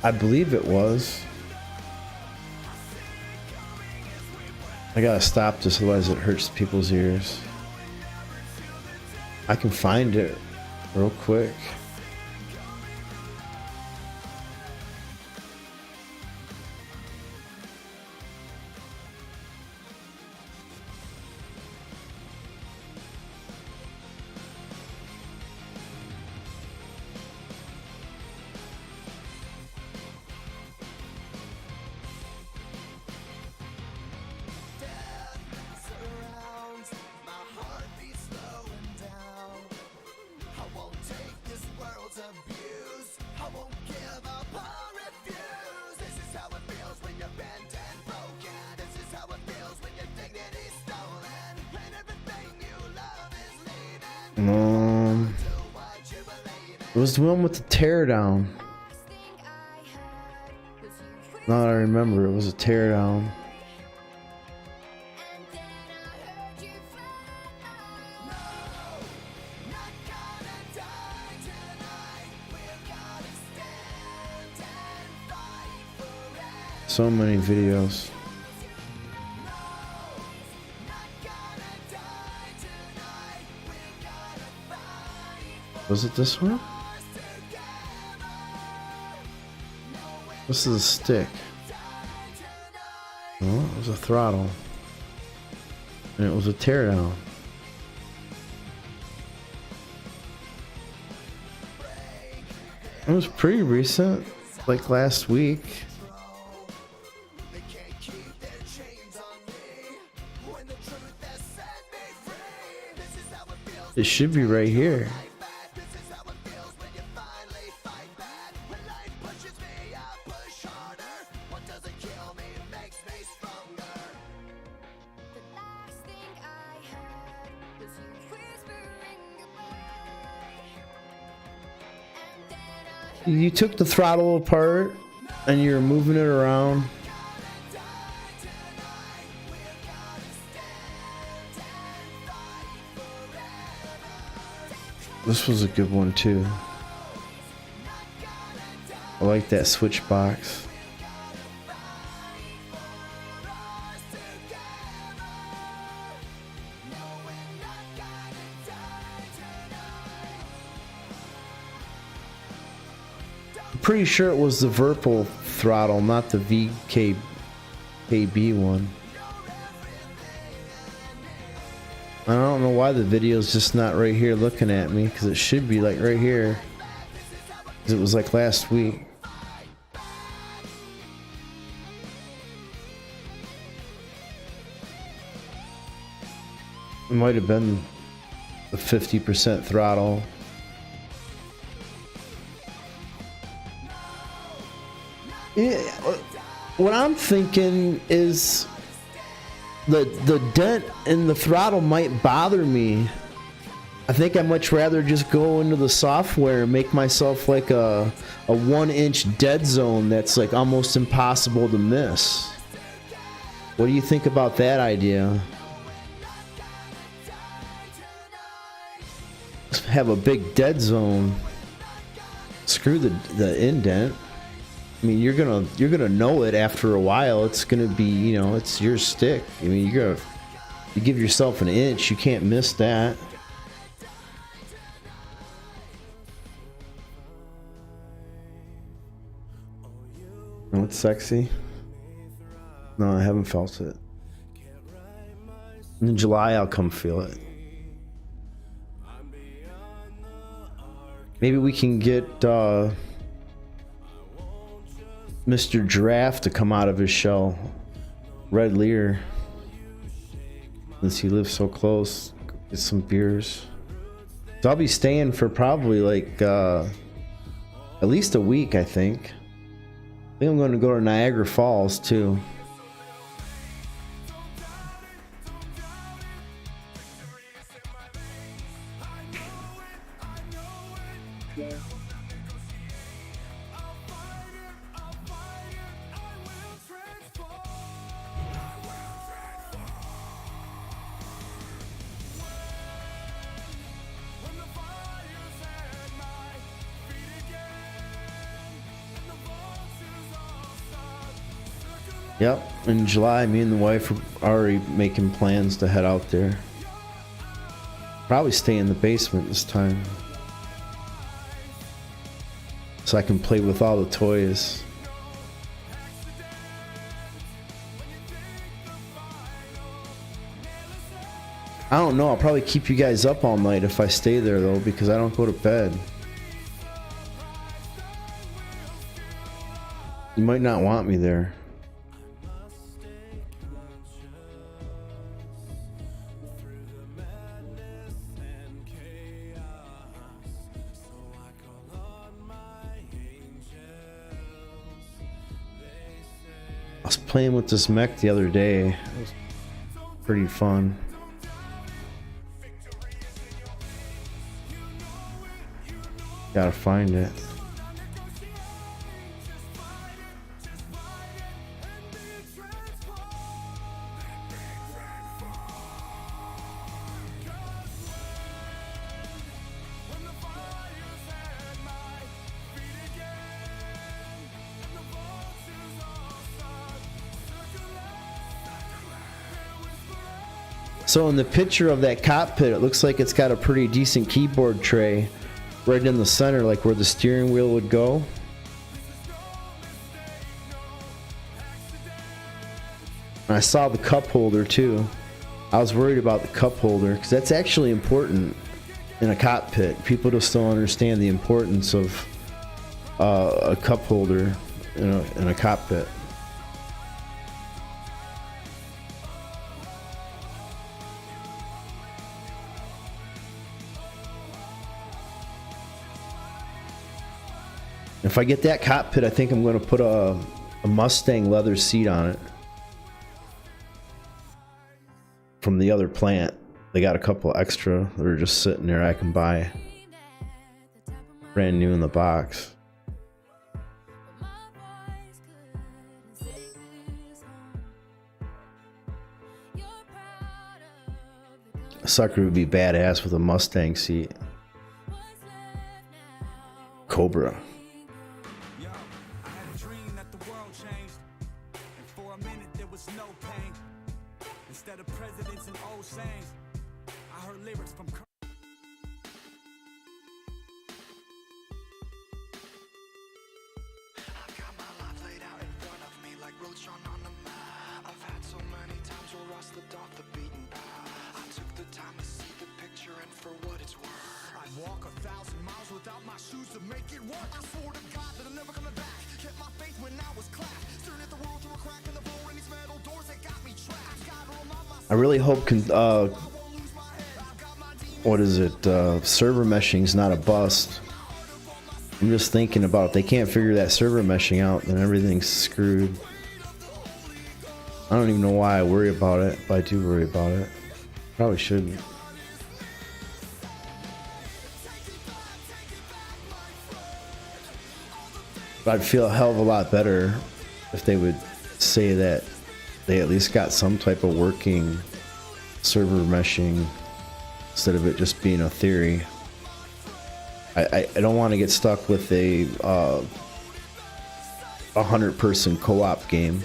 I believe it was. I gotta stop this, otherwise it hurts people's ears. I can find it real quick. It was the one with the teardown. Now that I remember, it was a teardown. So many videos. Was it this one? This is a stick. Oh, it was a throttle. And it was a teardown. It was pretty recent, like last week. It should be right here. You took the throttle apart and you're moving it around. This was a good one too. I like that switch box. I'm pretty sure it was the Virpil throttle, not the VKB one. I don't know why the video's just not right here looking at me, because it should be like right here. Because it was like last week. It might have been the 50% throttle. Yeah, what I'm thinking is the dent in the throttle might bother me. I think I'd much rather just go into the software and make myself like a 1-inch dead zone that's like almost impossible to miss. What do you think about that idea? Just have a big dead zone. Screw the indent. I mean, you're gonna know it after a while. It's gonna be, you know, it's your stick. I mean, you give yourself an inch, you can't miss that. Oh, it's sexy. No, I haven't felt it. In July, I'll come feel it. Maybe we can get Mr. Giraffe to come out of his shell. Red Lear. Since he lives so close, get some beers. So I'll be staying for probably like at least a week, I think. I think I'm going to go to Niagara Falls too. Yep, in July, me and the wife are already making plans to head out there. Probably stay in the basement this time, so I can play with all the toys. I don't know, I'll probably keep you guys up all night if I stay there though, because I don't go to bed. You might not want me there. I was playing with this mech the other day. It was pretty fun. Gotta find it. So in the picture of that cockpit, it looks like it's got a pretty decent keyboard tray right in the center, like where the steering wheel would go. And I saw the cup holder too. I was worried about the cup holder because that's actually important in a cockpit. People just don't understand the importance of a cup holder in a cockpit. If I get that cockpit, I think I'm going to put a Mustang leather seat on it from the other plant. They got a couple extra that are just sitting there I can buy brand new in the box. A sucker would be badass with a Mustang seat. Cobra. I really hope what is it, server meshing's not a bust. I'm just thinking about if they can't figure that server meshing out, then everything's screwed. I don't even know why I worry about it, but I do worry about it. Probably shouldn't. But I'd feel a hell of a lot better if they would say that they at least got some type of working server meshing instead of it just being a theory. I don't want to get stuck with a 100-person co-op game.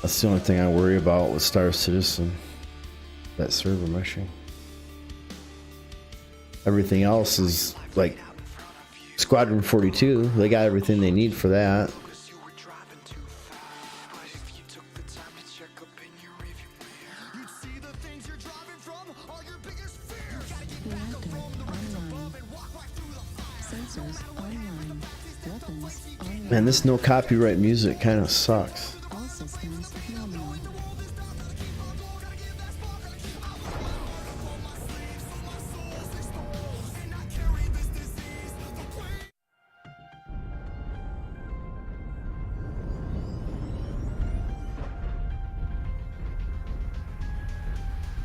That's the only thing I worry about with Star Citizen, that server meshing. Everything else is like Squadron 42, they got everything they need for that. Man, this no copyright music kind of sucks.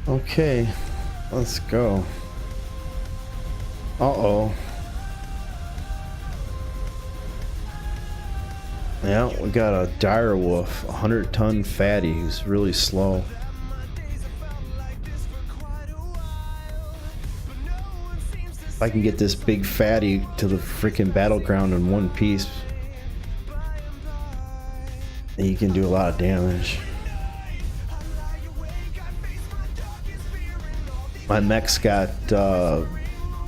Okay, let's go. Uh-oh. Yeah, we got a dire wolf, 100-ton fatty who's really slow. If I can get this big fatty to the freaking battleground in one piece, he can do a lot of damage. My mech's got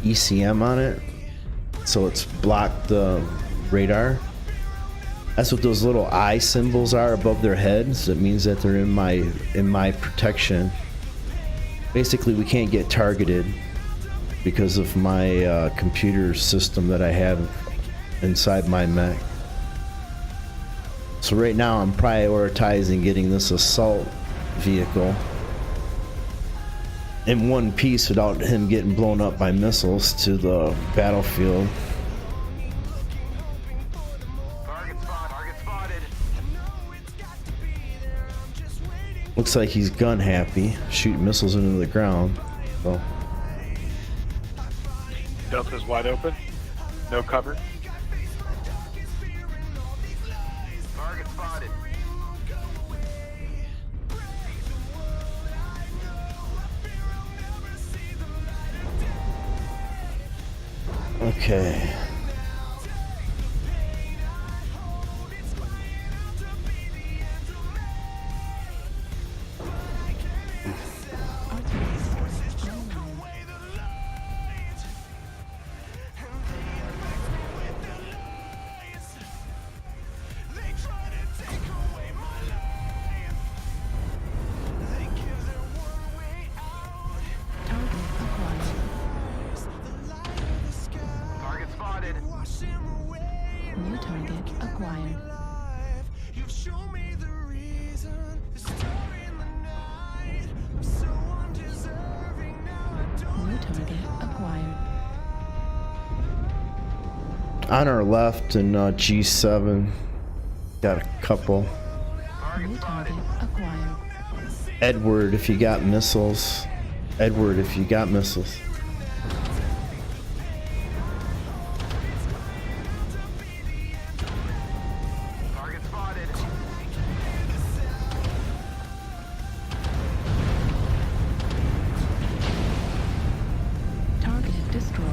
ECM on it, so it's blocked the radar. That's what those little eye symbols are above their heads. It means that they're in my protection. Basically, we can't get targeted because of my computer system that I have inside my mech. So right now I'm prioritizing getting this assault vehicle in one piece without him getting blown up by missiles to the battlefield. Target spotted. Looks like he's gun happy, shooting missiles into the ground. So Delta's wide open. No cover. Target spotted. okay. Target spotted. New target acquired. New target acquired. On our left in G7, got a couple. New target acquired. Edward, if you got missiles. Edward, if you got missiles. Target spotted. Target destroyed.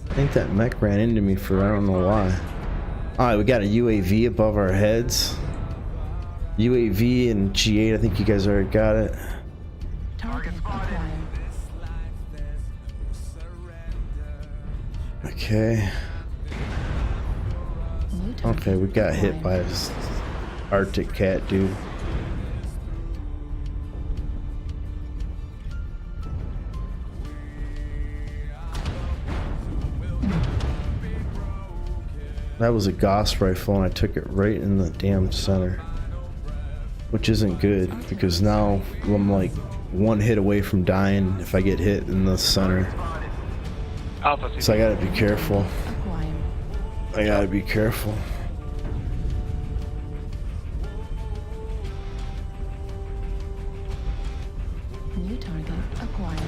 I think that mech ran into me for I don't know why. Alright, we got a UAV above our heads. UAV and G8, I think you guys already got it. Target acquired. Okay. New target Okay, we got hit acquired. by this Arctic cat dude. That was a Gauss rifle and I took it right in the damn center. Which isn't good because now I'm like one hit away from dying if I get hit in the center. Alpha. So I gotta be careful. Acquired. I gotta be careful. New target acquired.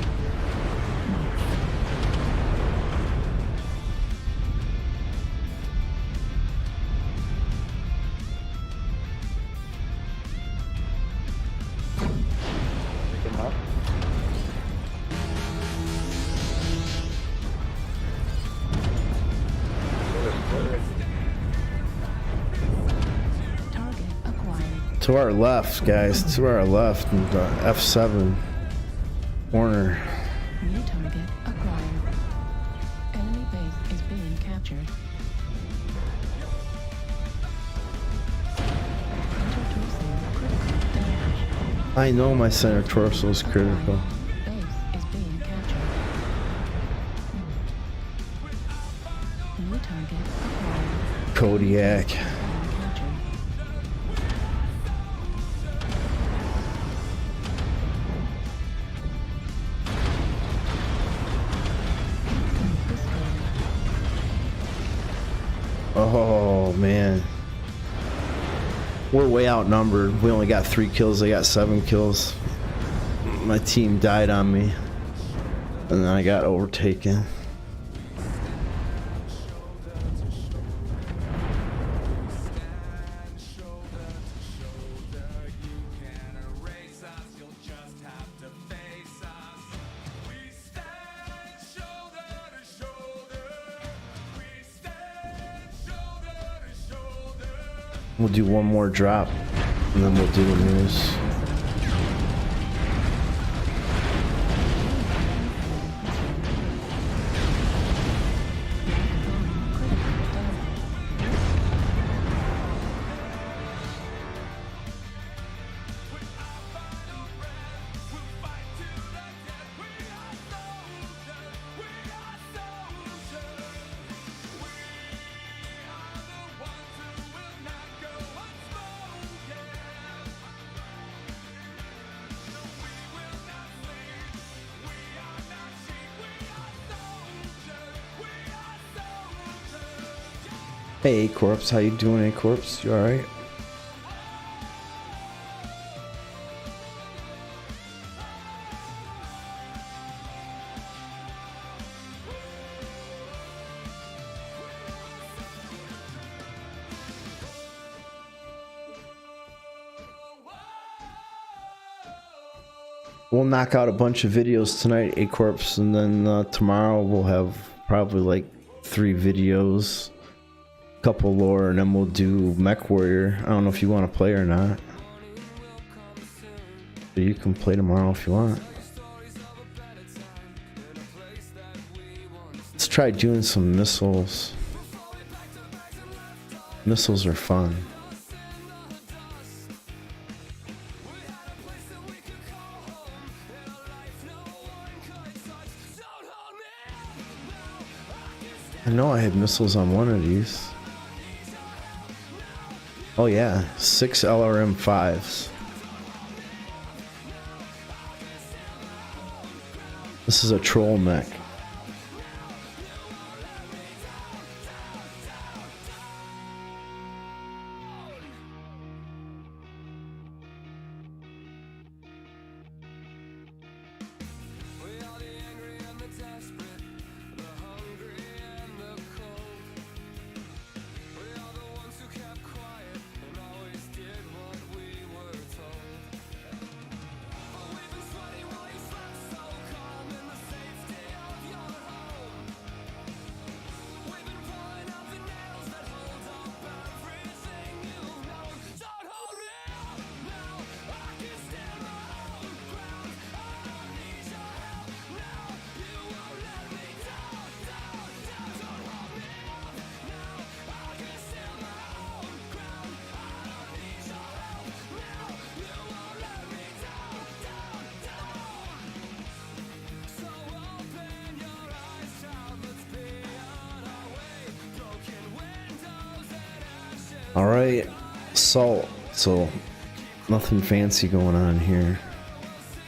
Target acquired. To our left, guys. To our left, in the F7 corner. New target acquired. Enemy base is being captured. Intertorso critical damage. I know my center torso is critical. Base is being captured. New target acquired. Kodiak. Being captured. Destroyed. Oh man. We're way outnumbered. We only got 3 kills. They got 7 kills. My team died on me. And then I got overtaken. We'll do one more drop, and then we'll do the news. Hey, A-Corpse, how you doing, A-Corpse? You alright? We'll knock out a bunch of videos tonight, A-Corpse, and then tomorrow we'll have probably like 3 videos. Couple lore, and then we'll do Mech Warrior. I don't know if you want to play or not, but you can play tomorrow if you want. Let's try doing some missiles. Missiles are fun. I know I had missiles on one of these. Oh yeah, 6 LRM-5s. This is a troll mech. All right, assault. So nothing fancy going on here.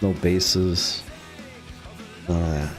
No bases. None of that.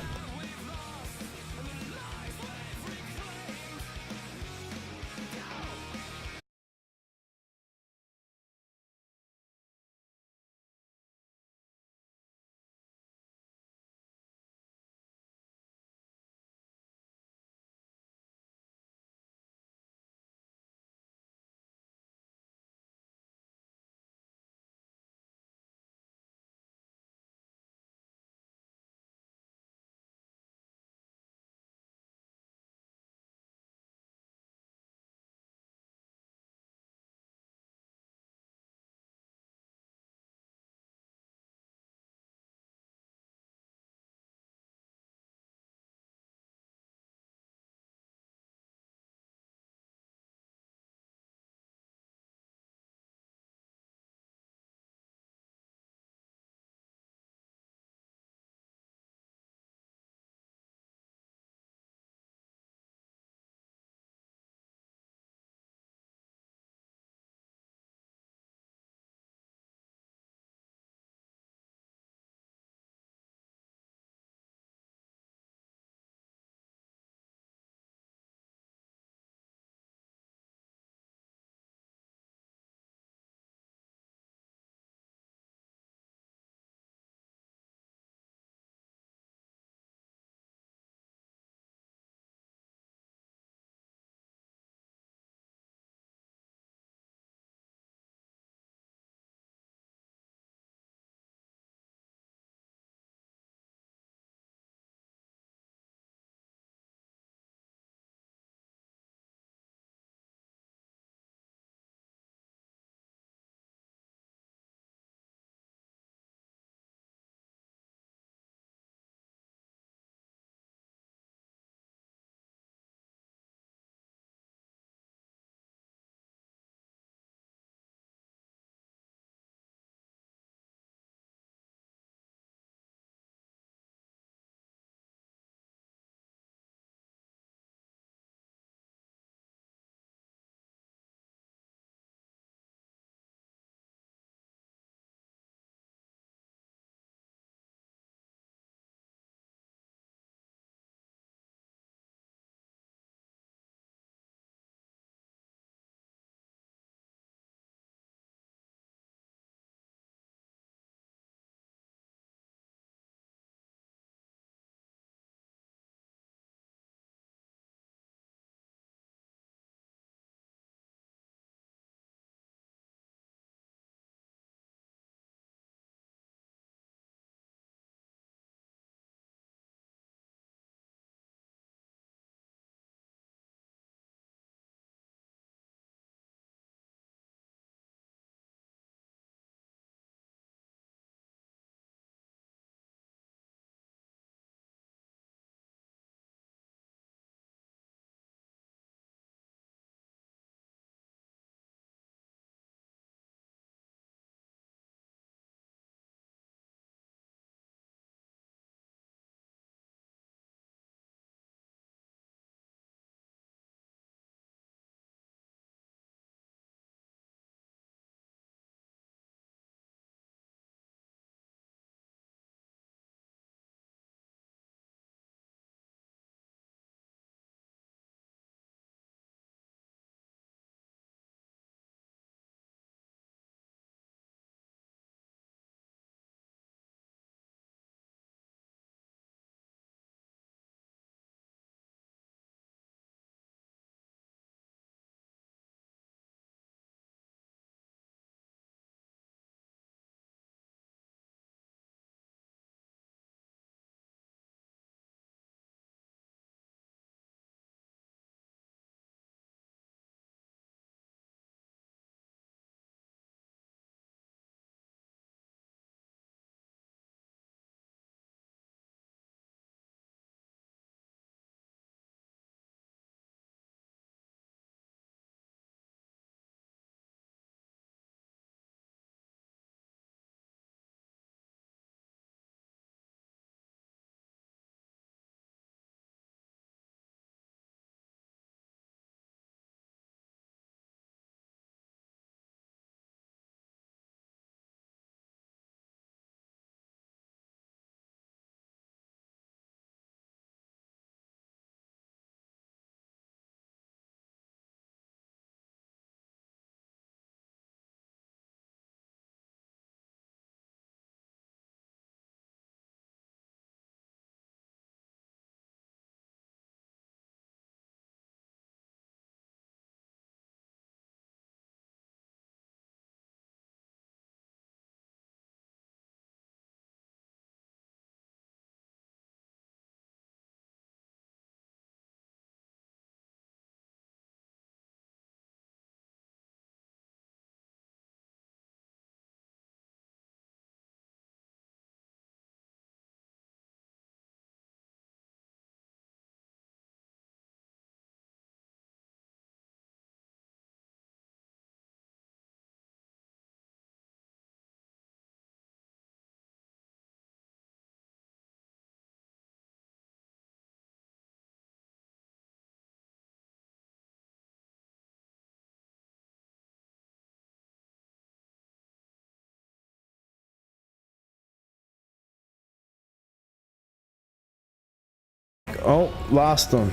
Oh, lost them.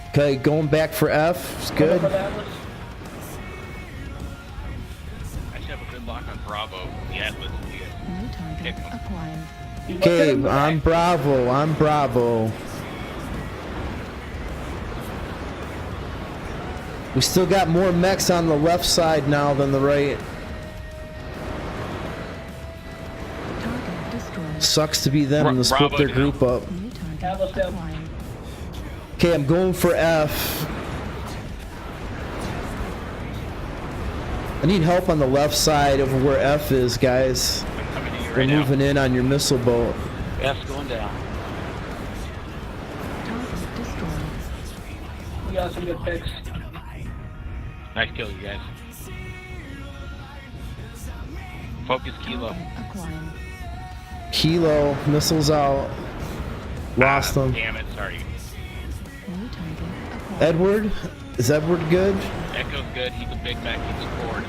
Okay, going back for F. It's good. For the Atlas. I should have a good lock on Bravo. The Atlas. New target Pick 'em. acquired. You look at him, Okay, I'm Bravo. I'm Bravo. We still got more mechs on the left side now than the right. Target destroyed. Sucks to be them to split Bravo their down. group up. New target Atlas down. acquired. Okay, I'm going for F. I need help on the left side of where F is, guys. I'm coming to you We're right now. moving in on your missile boat. F's going down. Target destroyed. We got some good picks. Nice kill, you guys. Focus Kilo. Target acquired. Kilo, missiles out. Lost them. Damn it, sorry. New target acquired. Edward? Is Edward good? Echo's good. He's a big Mac. He's a forward.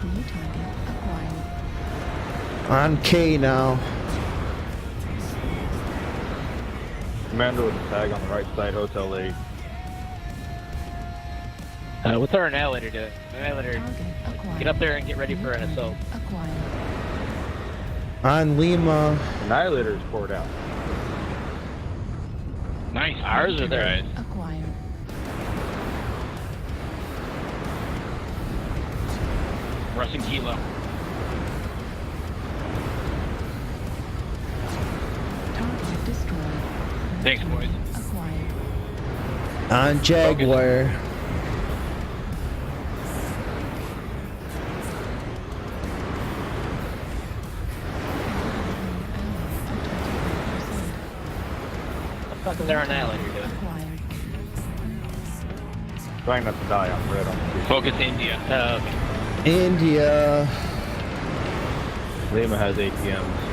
New target acquired. On K now. Commander with a tag on the right side, Hotel 8. What's our annihilator doing? Annihilator, Target acquired. get up there and get ready for an assault. Acquired. On Lima. Annihilator is poured out. Nice. Ours you are there. guys. Acquired. Russian Kilo. Target destroyed. Thanks, boys. Acquired. On Jaguar. What the fuck is our annihilator doing? Acquired. Trying not to die on red on the street. Focus India. Okay. India. Lima has ATMs.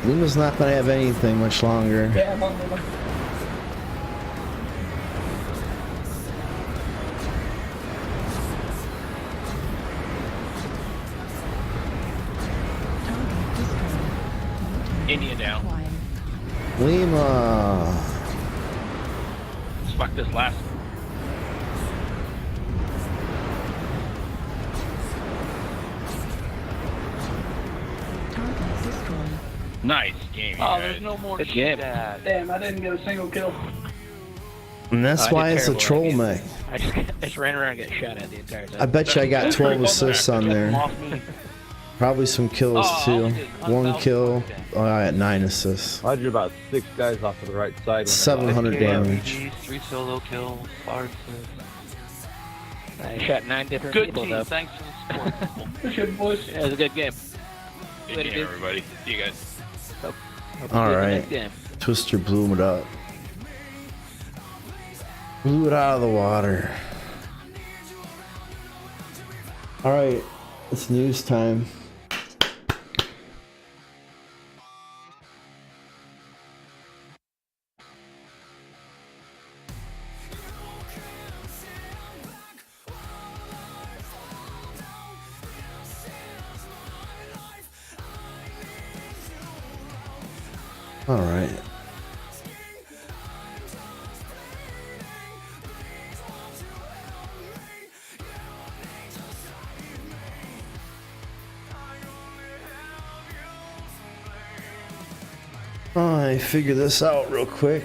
Lima's not going to have anything much longer. Yeah, I'm on Lima. Target destroyed. New target India down. acquired. Lima. Let's fuck this last. Target destroyed. Nice game, you Oh, guys. there's no more Good shit. game. Damn, I didn't get a single kill. And that's I did why it's a terrible troll that game. mech. I just ran around and got shot at the entire time. I bet you I got 12 assists on there. Off me. Probably some kills Oh, too. I did 1 kill. 1,000. Oh, I had 9 assists. I did about 6 guys off to the right side. 700 damage. 3 solo kills, 5 I shot 9 different Good people team. though. Thanks for the support. Appreciate it, boys. Yeah, it was a good game. Good Later, game, dude. everybody. See you guys. Hope you All get the right. next game. Twister blew it up. Blew it out of the water. All right, it's news time. All right. I figure this out real quick.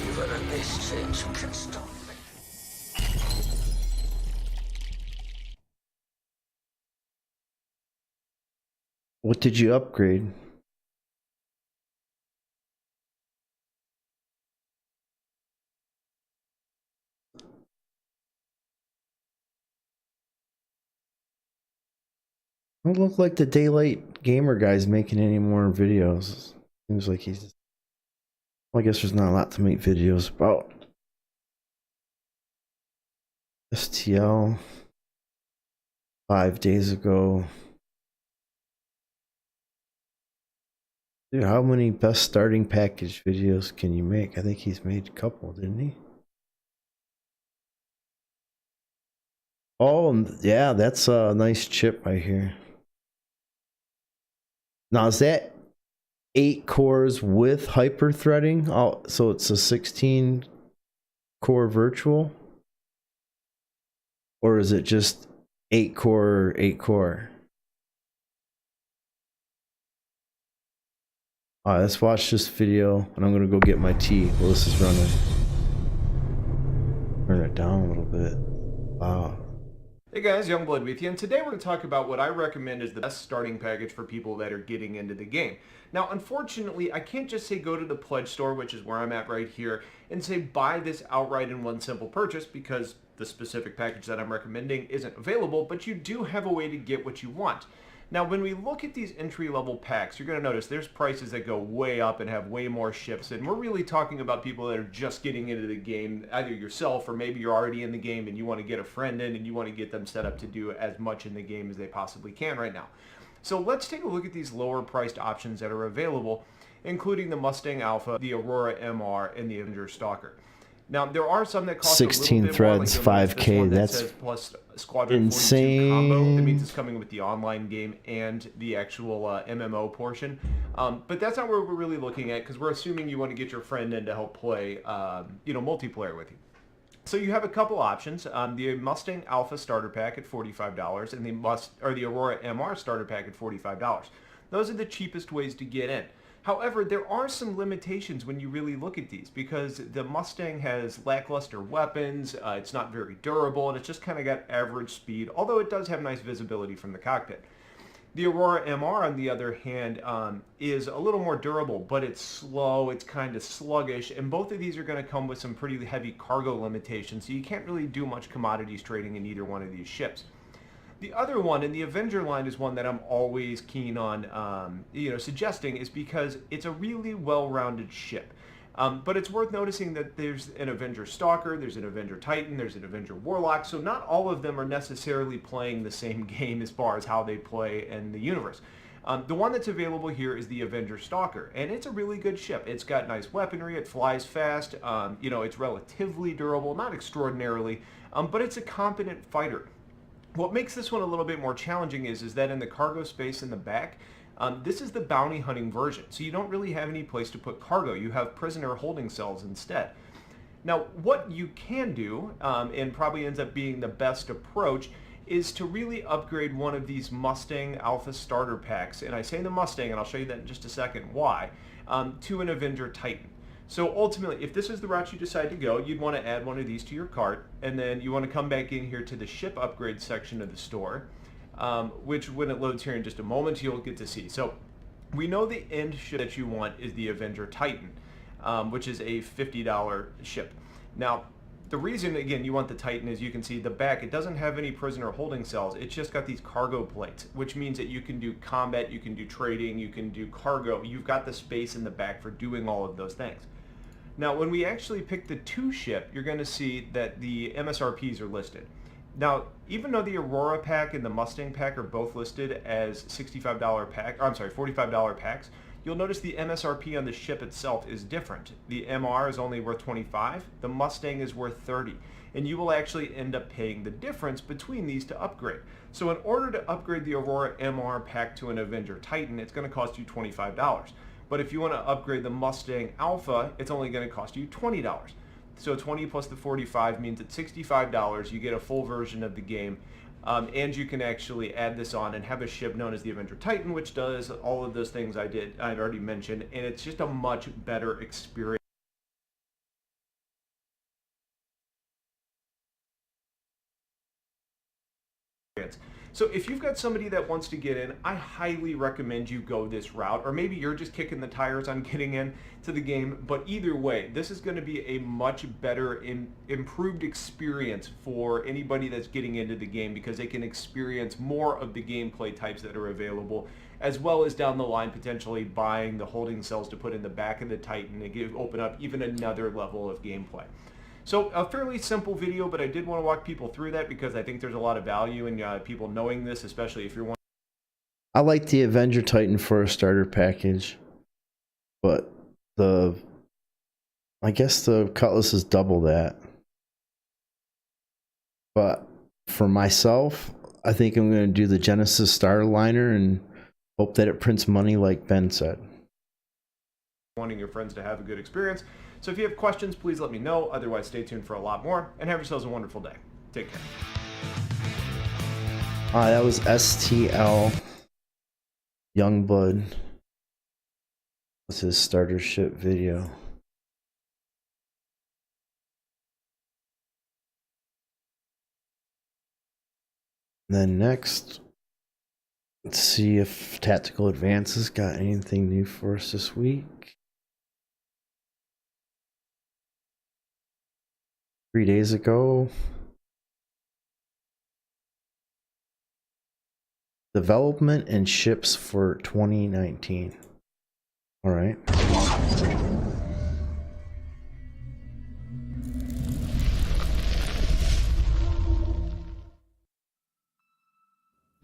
Even at this stage, you can stop me. What did you upgrade? Don't look like the Daylight Gamer guy's making any more videos. Seems like he's... Well, I guess there's not a lot to make videos about. STL 5 days ago. Dude, how many best starting package videos can you make? I think he's made a couple, didn't he? Oh, yeah, that's a nice chip right here. Now, is that 8 cores with hyper threading? Oh, so it's a 16 core virtual? Or is it just 8 core, 8 core? Alright, let's watch this video, and I'm gonna go get my tea while this is running. Turn it down a little bit. Wow. Hey guys, Youngblood with you, and today we're going to talk about what I recommend is the best starting package for people that are getting into the game. Now, unfortunately, I can't just say go to the Pledge store, which is where I'm at right here, and say buy this outright in one simple purchase, because the specific package that I'm recommending isn't available, but you do have a way to get what you want. Now, when we look at these entry-level packs, you're going to notice there's prices that go way up and have way more ships, and we're really talking about people that are just getting into the game, either yourself or maybe you're already in the game and you want to get a friend in and you want to get them set up to do as much in the game as they possibly can right now. So let's take a look at these lower-priced options that are available, including the Mustang Alpha, the Aurora MR, and the Avenger Stalker. Now, there are some that cost 16 a little bit threads, more, like 5K, that that's says plus Squadron insane. 42 combo. That means it's coming with the online game and the actual MMO portion. But that's not what we're really looking at, because we're assuming you want to get your friend in to help play, multiplayer with you. So you have a couple options. The Mustang Alpha starter pack at $45 and the Aurora MR starter pack at $45. Those are the cheapest ways to get in. However, there are some limitations when you really look at these, because the Mustang has lackluster weapons, it's not very durable, and it's just kind of got average speed, although it does have nice visibility from the cockpit. The Aurora MR, on the other hand, is a little more durable, but it's slow, it's kind of sluggish, and both of these are going to come with some pretty heavy cargo limitations, so you can't really do much commodities trading in either one of these ships. The other one, in the Avenger line, is one that I'm always keen on suggesting, is because it's a really well-rounded ship. But it's worth noticing that there's an Avenger Stalker, there's an Avenger Titan, there's an Avenger Warlock, so not all of them are necessarily playing the same game as far as how they play in the universe. The one that's available here is the Avenger Stalker, and it's a really good ship. It's got nice weaponry, it flies fast, it's relatively durable, not extraordinarily, but it's a competent fighter. What makes this one a little bit more challenging is that in the cargo space in the back, this is the bounty hunting version, so you don't really have any place to put cargo. You have prisoner holding cells instead. Now, what you can do, and probably ends up being the best approach, is to really upgrade one of these Mustang Alpha starter packs, and I say the Mustang, and I'll show you that in just a second why, to an Avenger Titan. So ultimately, if this is the route you decide to go, you'd want to add one of these to your cart, and then you want to come back in here to the ship upgrade section of the store, which when it loads here in just a moment, you'll get to see. So we know the end ship that you want is the Avenger Titan, which is a $50 ship. Now, the reason, again, you want the Titan is you can see the back, it doesn't have any prisoner holding cells. It's just got these cargo plates, which means that you can do combat, you can do trading, you can do cargo. You've got the space in the back for doing all of those things. Now, when we actually pick the 2 ship, you're going to see that the MSRPs are listed. Now, even though the Aurora pack and the Mustang pack are both listed as $45 packs, you'll notice the MSRP on the ship itself is different. The MR is only worth $25, the Mustang is worth $30, and you will actually end up paying the difference between these to upgrade. So in order to upgrade the Aurora MR pack to an Avenger Titan, it's going to cost you $25. But if you want to upgrade the Mustang Alpha, it's only going to cost you $20. So 20 plus the 45 means at $65 you get a full version of the game, and you can actually add this on and have a ship known as the Avenger Titan, which does all of those things I'd already mentioned, and it's just a much better experience. So if you've got somebody that wants to get in, I highly recommend you go this route, or maybe you're just kicking the tires on getting in to the game. But either way, this is going to be a much better, improved experience for anybody that's getting into the game, because they can experience more of the gameplay types that are available, as well as down the line potentially buying the holding cells to put in the back of the Titan and open up even another level of gameplay. So a fairly simple video, but I did want to walk people through that because I think there's a lot of value in people knowing this, especially if you're one. I like the Avenger Titan for a starter package, but I guess the Cutlass is double that. But for myself, I think I'm going to do the Genesis Starliner and hope that it prints money like Ben said. Wanting your friends to have a good experience. So if you have questions, please let me know. Otherwise, stay tuned for a lot more, and have yourselves a wonderful day. Take care. That was STL Youngblood. That's his starter ship video. Then next, let's see if Tactical Advances got anything new for us this week. 3 days ago. Development and ships for 2019. All right.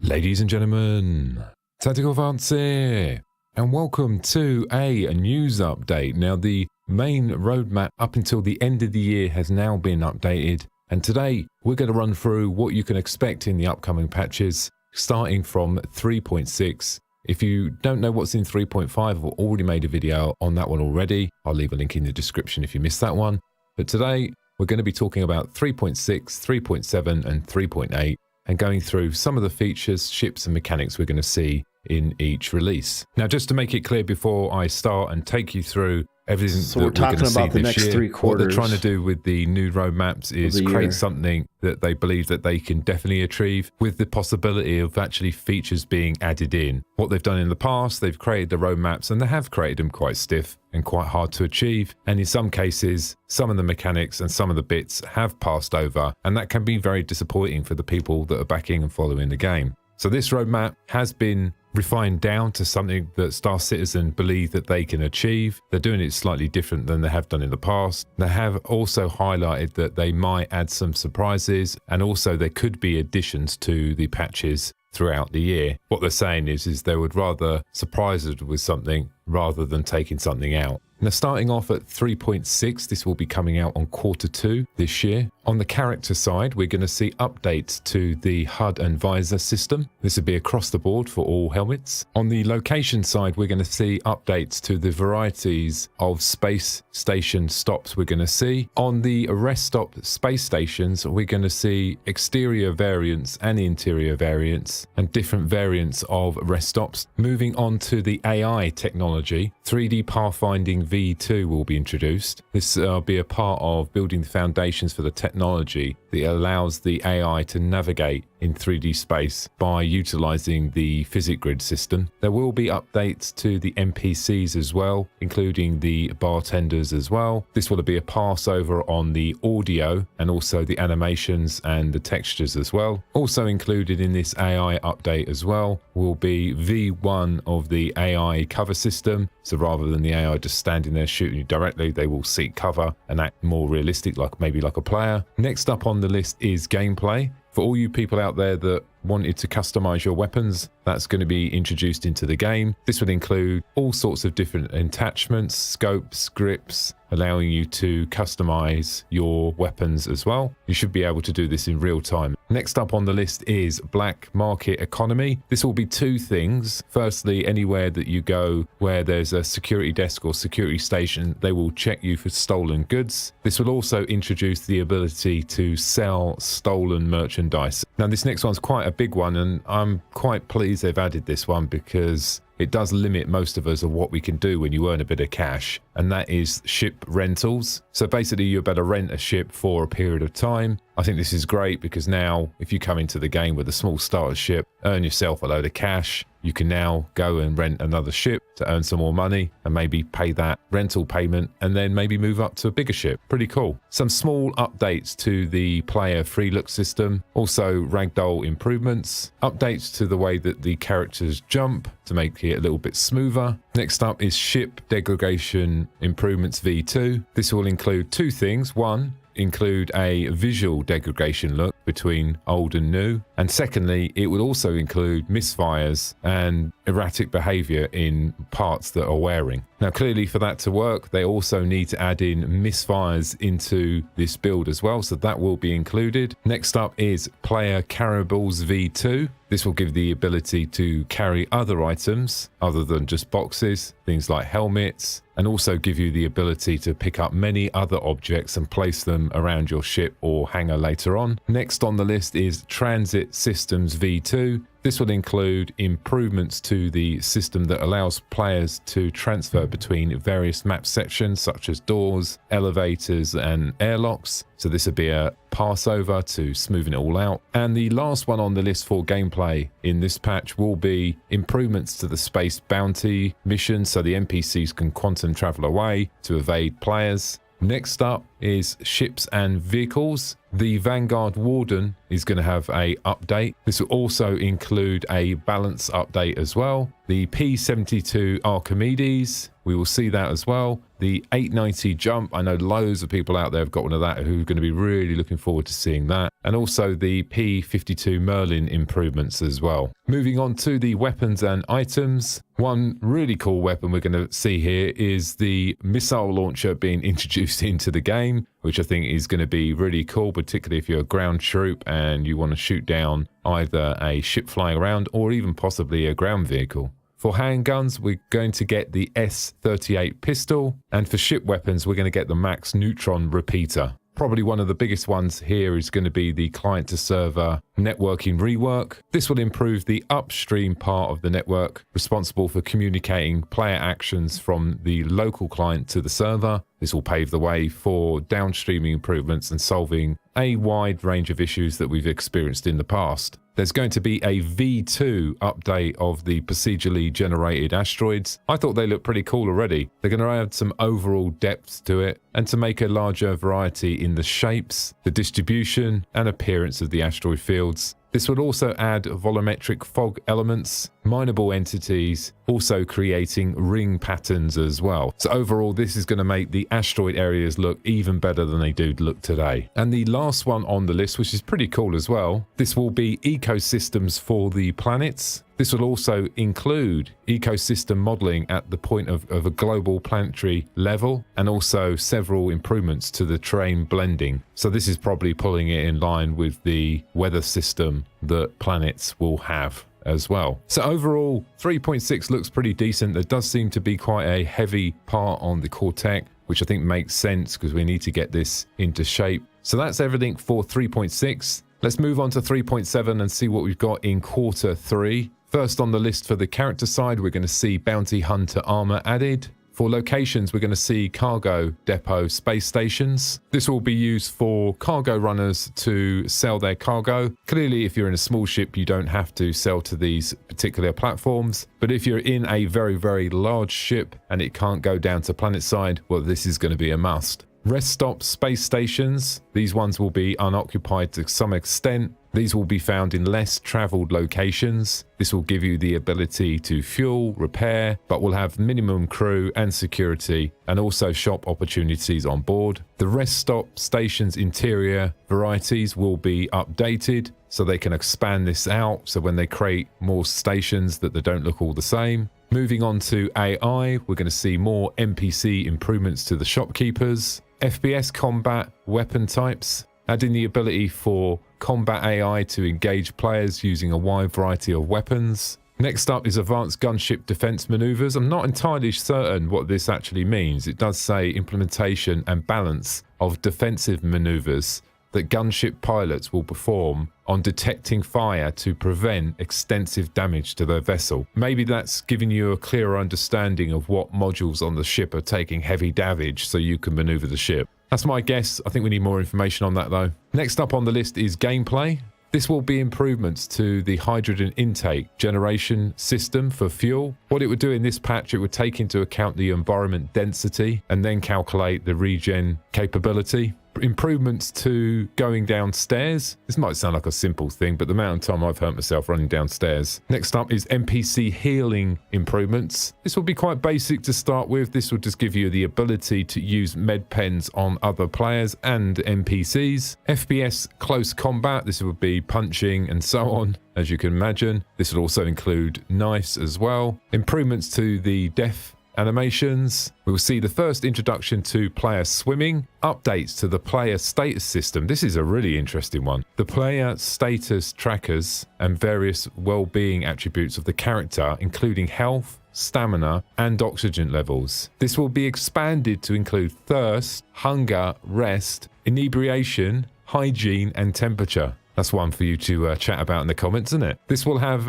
Ladies and gentlemen, Tactical Advance here, and welcome to a news update. Now, the main roadmap up until the end of the year has now been updated, and today we're going to run through what you can expect in the upcoming patches, starting from 3.6. If you don't know what's in 3.5, I've already made a video on that one already. I'll leave a link in the description if you missed that one. But today we're going to be talking about 3.6, 3.7 and 3.8, and going through some of the features, ships and mechanics we're going to see in each release. Now, just to make it clear before I start and take you through everything So that we're talking going to about see the this next year, 3 what they're quarters trying to do with the new roadmaps is of the create year. something that they believe that they can definitely achieve, with the possibility of actually features being added in. What they've done in the past, they've created the roadmaps and they have created them quite stiff and quite hard to achieve, and in some cases some of the mechanics and some of the bits have passed over, and that can be very disappointing for the people that are backing and following the game. So this roadmap has been refined down to something that Star Citizen believe that they can achieve. They're doing it slightly different than they have done in the past. They have also highlighted that they might add some surprises, and also there could be additions to the patches throughout the year. What they're saying is they would rather surprise us with something rather than taking something out. Now, starting off at 3.6, this will be coming out on Q2 this year. On the character side, we're going to see updates to the HUD and visor system. This will be across the board for all helmets. On the location side, we're going to see updates to the varieties of space station stops we're going to see. On the rest stop space stations, we're going to see exterior variants and interior variants and different variants of rest stops. Moving on to the AI technology, 3D pathfinding V2 will be introduced. This will be a part of building the foundations for the technology that allows the AI to navigate in 3D space by utilizing the physics grid system. There will be updates to the NPCs as well, including the bartenders as well. This will be a passover on the audio and also the animations and the textures as well. Also included in this AI update as well will be V1 of the AI cover system. So rather than the AI just standing there shooting you directly, they will seek cover and act more realistic, like maybe like a player. Next up on the list is gameplay. For all you people out there that wanted to customize your weapons, that's going to be introduced into the game. This would include all sorts of different attachments, scopes, grips, allowing you to customize your weapons as well. You should be able to do this in real time. Next up on the list is black market economy. This will be 2 things. Firstly, anywhere that you go where there's a security desk or security station, they will check you for stolen goods. This will also introduce the ability to sell stolen merchandise. Now, this next one's quite a big one, and I'm quite pleased they've added this one because it does limit most of us of what we can do when you earn a bit of cash, and that is ship rentals. So basically, you're better rent a ship for a period of time. I think this is great because now if you come into the game with a small starter ship, earn yourself a load of cash, you can now go and rent another ship to earn some more money and maybe pay that rental payment and then maybe move up to a bigger ship. Pretty cool. Some small updates to the player free look system, also ragdoll improvements, updates to the way that the characters jump to make it a little bit smoother. Next up is ship degradation improvements v2. This will include two things. One, include a visual degradation look between old and new, and secondly, it would also include misfires and erratic behavior in parts that are wearing. Now clearly for that to work, they also need to add in misfires into this build as well, so that will be included. Next up is player carrybables v2. This will give the ability to carry other items other than just boxes, things like helmets, and also give you the ability to pick up many other objects and place them around your ship or hangar later on. Next on the list is Transit Systems v2. This will include improvements to the system that allows players to transfer between various map sections such as doors, elevators and airlocks. So this would be a passover to smoothen it all out. And the last one on the list for gameplay in this patch will be improvements to the space bounty mission so the NPCs can quantum travel away to evade players. Next up is ships and vehicles. The Vanguard Warden is going to have a update. This will also include a balance update as well. The P-72 Archimedes, we will see that as well. The 890 Jump, I know loads of people out there have got one of that who are going to be really looking forward to seeing that. And also the P-52 Merlin improvements as well. Moving on to the weapons and items. One really cool weapon we're going to see here is the missile launcher being introduced into the game, which I think is going to be really cool, particularly if you're a ground troop and you want to shoot down either a ship flying around or even possibly a ground vehicle. For handguns, we're going to get the S38 pistol, and for ship weapons, we're going to get the Max Neutron repeater. Probably one of the biggest ones here is going to be the client-to-server networking rework. This will improve the upstream part of the network responsible for communicating player actions from the local client to the server. This will pave the way for downstreaming improvements and solving a wide range of issues that we've experienced in the past. There's going to be a V2 update of the procedurally generated asteroids. I thought they looked pretty cool already. They're going to add some overall depth to it and to make a larger variety in the shapes, the distribution and appearance of the asteroid fields. This would also add volumetric fog elements, mineable entities, also creating ring patterns as well. So overall, this is going to make the asteroid areas look even better than they do look today. And the last one on the list, which is pretty cool as well, this will be ecosystems for the planets. This will also include ecosystem modeling at the point of a global planetary level, and also several improvements to the terrain blending. So this is probably pulling it in line with the weather system that planets will have as well. So overall, 3.6 looks pretty decent. There does seem to be quite a heavy part on the core tech, which I think makes sense because we need to get this into shape. So that's everything for 3.6. Let's move on to 3.7 and see what we've got in quarter 3. First on the list for the character side, we're going to see Bounty Hunter armor added. For locations, we're going to see cargo depot space stations. This will be used for cargo runners to sell their cargo. Clearly, if you're in a small ship, you don't have to sell to these particular platforms. But if you're in a very, very large ship and it can't go down to planet side, well, this is going to be a must. Rest stop space stations. These ones will be unoccupied to some extent. These will be found in less traveled locations. This will give you the ability to fuel, repair, but will have minimum crew and security, and also shop opportunities on board. The rest stop stations interior varieties will be updated so they can expand this out, so when they create more stations that they don't look all the same. Moving on to AI, we're going to see more NPC improvements to the shopkeepers. FPS combat weapon types, adding the ability for combat AI to engage players using a wide variety of weapons. Next up is advanced gunship defense maneuvers. I'm not entirely certain what this actually means. It does say implementation and balance of defensive maneuvers that gunship pilots will perform on detecting fire to prevent extensive damage to their vessel. Maybe that's giving you a clearer understanding of what modules on the ship are taking heavy damage so you can maneuver the ship. That's my guess. I think we need more information on that though. Next up on the list is gameplay. This will be improvements to the hydrogen intake generation system for fuel. What it would do in this patch, it would take into account the environment density and then calculate the regen capability. Improvements to going downstairs. This might sound like a simple thing, but the amount of time I've hurt myself running downstairs. Next up is NPC healing improvements. This will be quite basic to start with. This will just give you the ability to use med pens on other players and NPCs. FPS close combat. This would be punching and so on, as you can imagine. This will also include knives as well. Improvements to the death animations. We will see the first introduction to player swimming, updates to the player status system. This is a really interesting one. The player status trackers and various well-being attributes of the character, including health, stamina, and oxygen levels. This will be expanded to include thirst, hunger, rest, inebriation, hygiene, and temperature. That's one for you to chat about in the comments, isn't it? This will have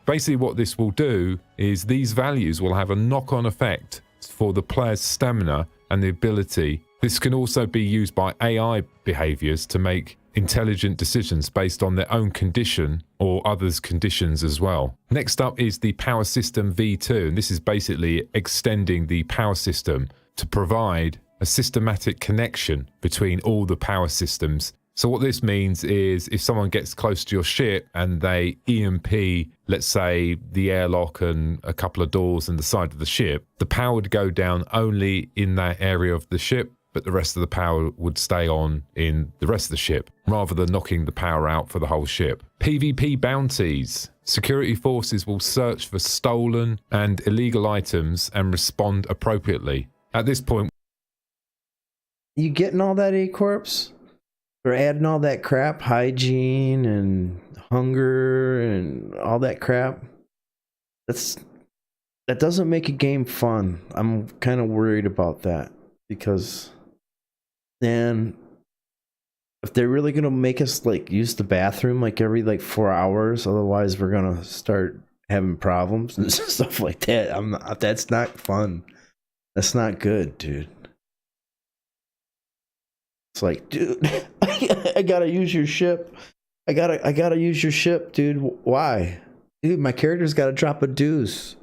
basically what this will do is these values will have a knock-on effect for the player's stamina and the ability. This can also be used by AI behaviors to make intelligent decisions based on their own condition or others' conditions as well. Next up is the Power System V2, and this is basically extending the power system to provide a systematic connection between all the power systems. So what this means is if someone gets close to your ship and they EMP, let's say, the airlock and a couple of doors and the side of the ship, the power would go down only in that area of the ship, but the rest of the power would stay on in the rest of the ship, rather than knocking the power out for the whole ship. PvP bounties. Security forces will search for stolen and illegal items and respond appropriately. At this point... You getting all that, A-Corps? We're adding all that crap, hygiene and hunger and all that crap. That doesn't make a game fun. I'm kind of worried about that because then if they're really gonna make us like use the bathroom like every like 4 hours, otherwise we're gonna start having problems and stuff like that. That's not fun. That's not good, dude. It's like, dude, I gotta use your ship. I gotta use your ship, dude. Why? Dude, my character's gotta drop a deuce.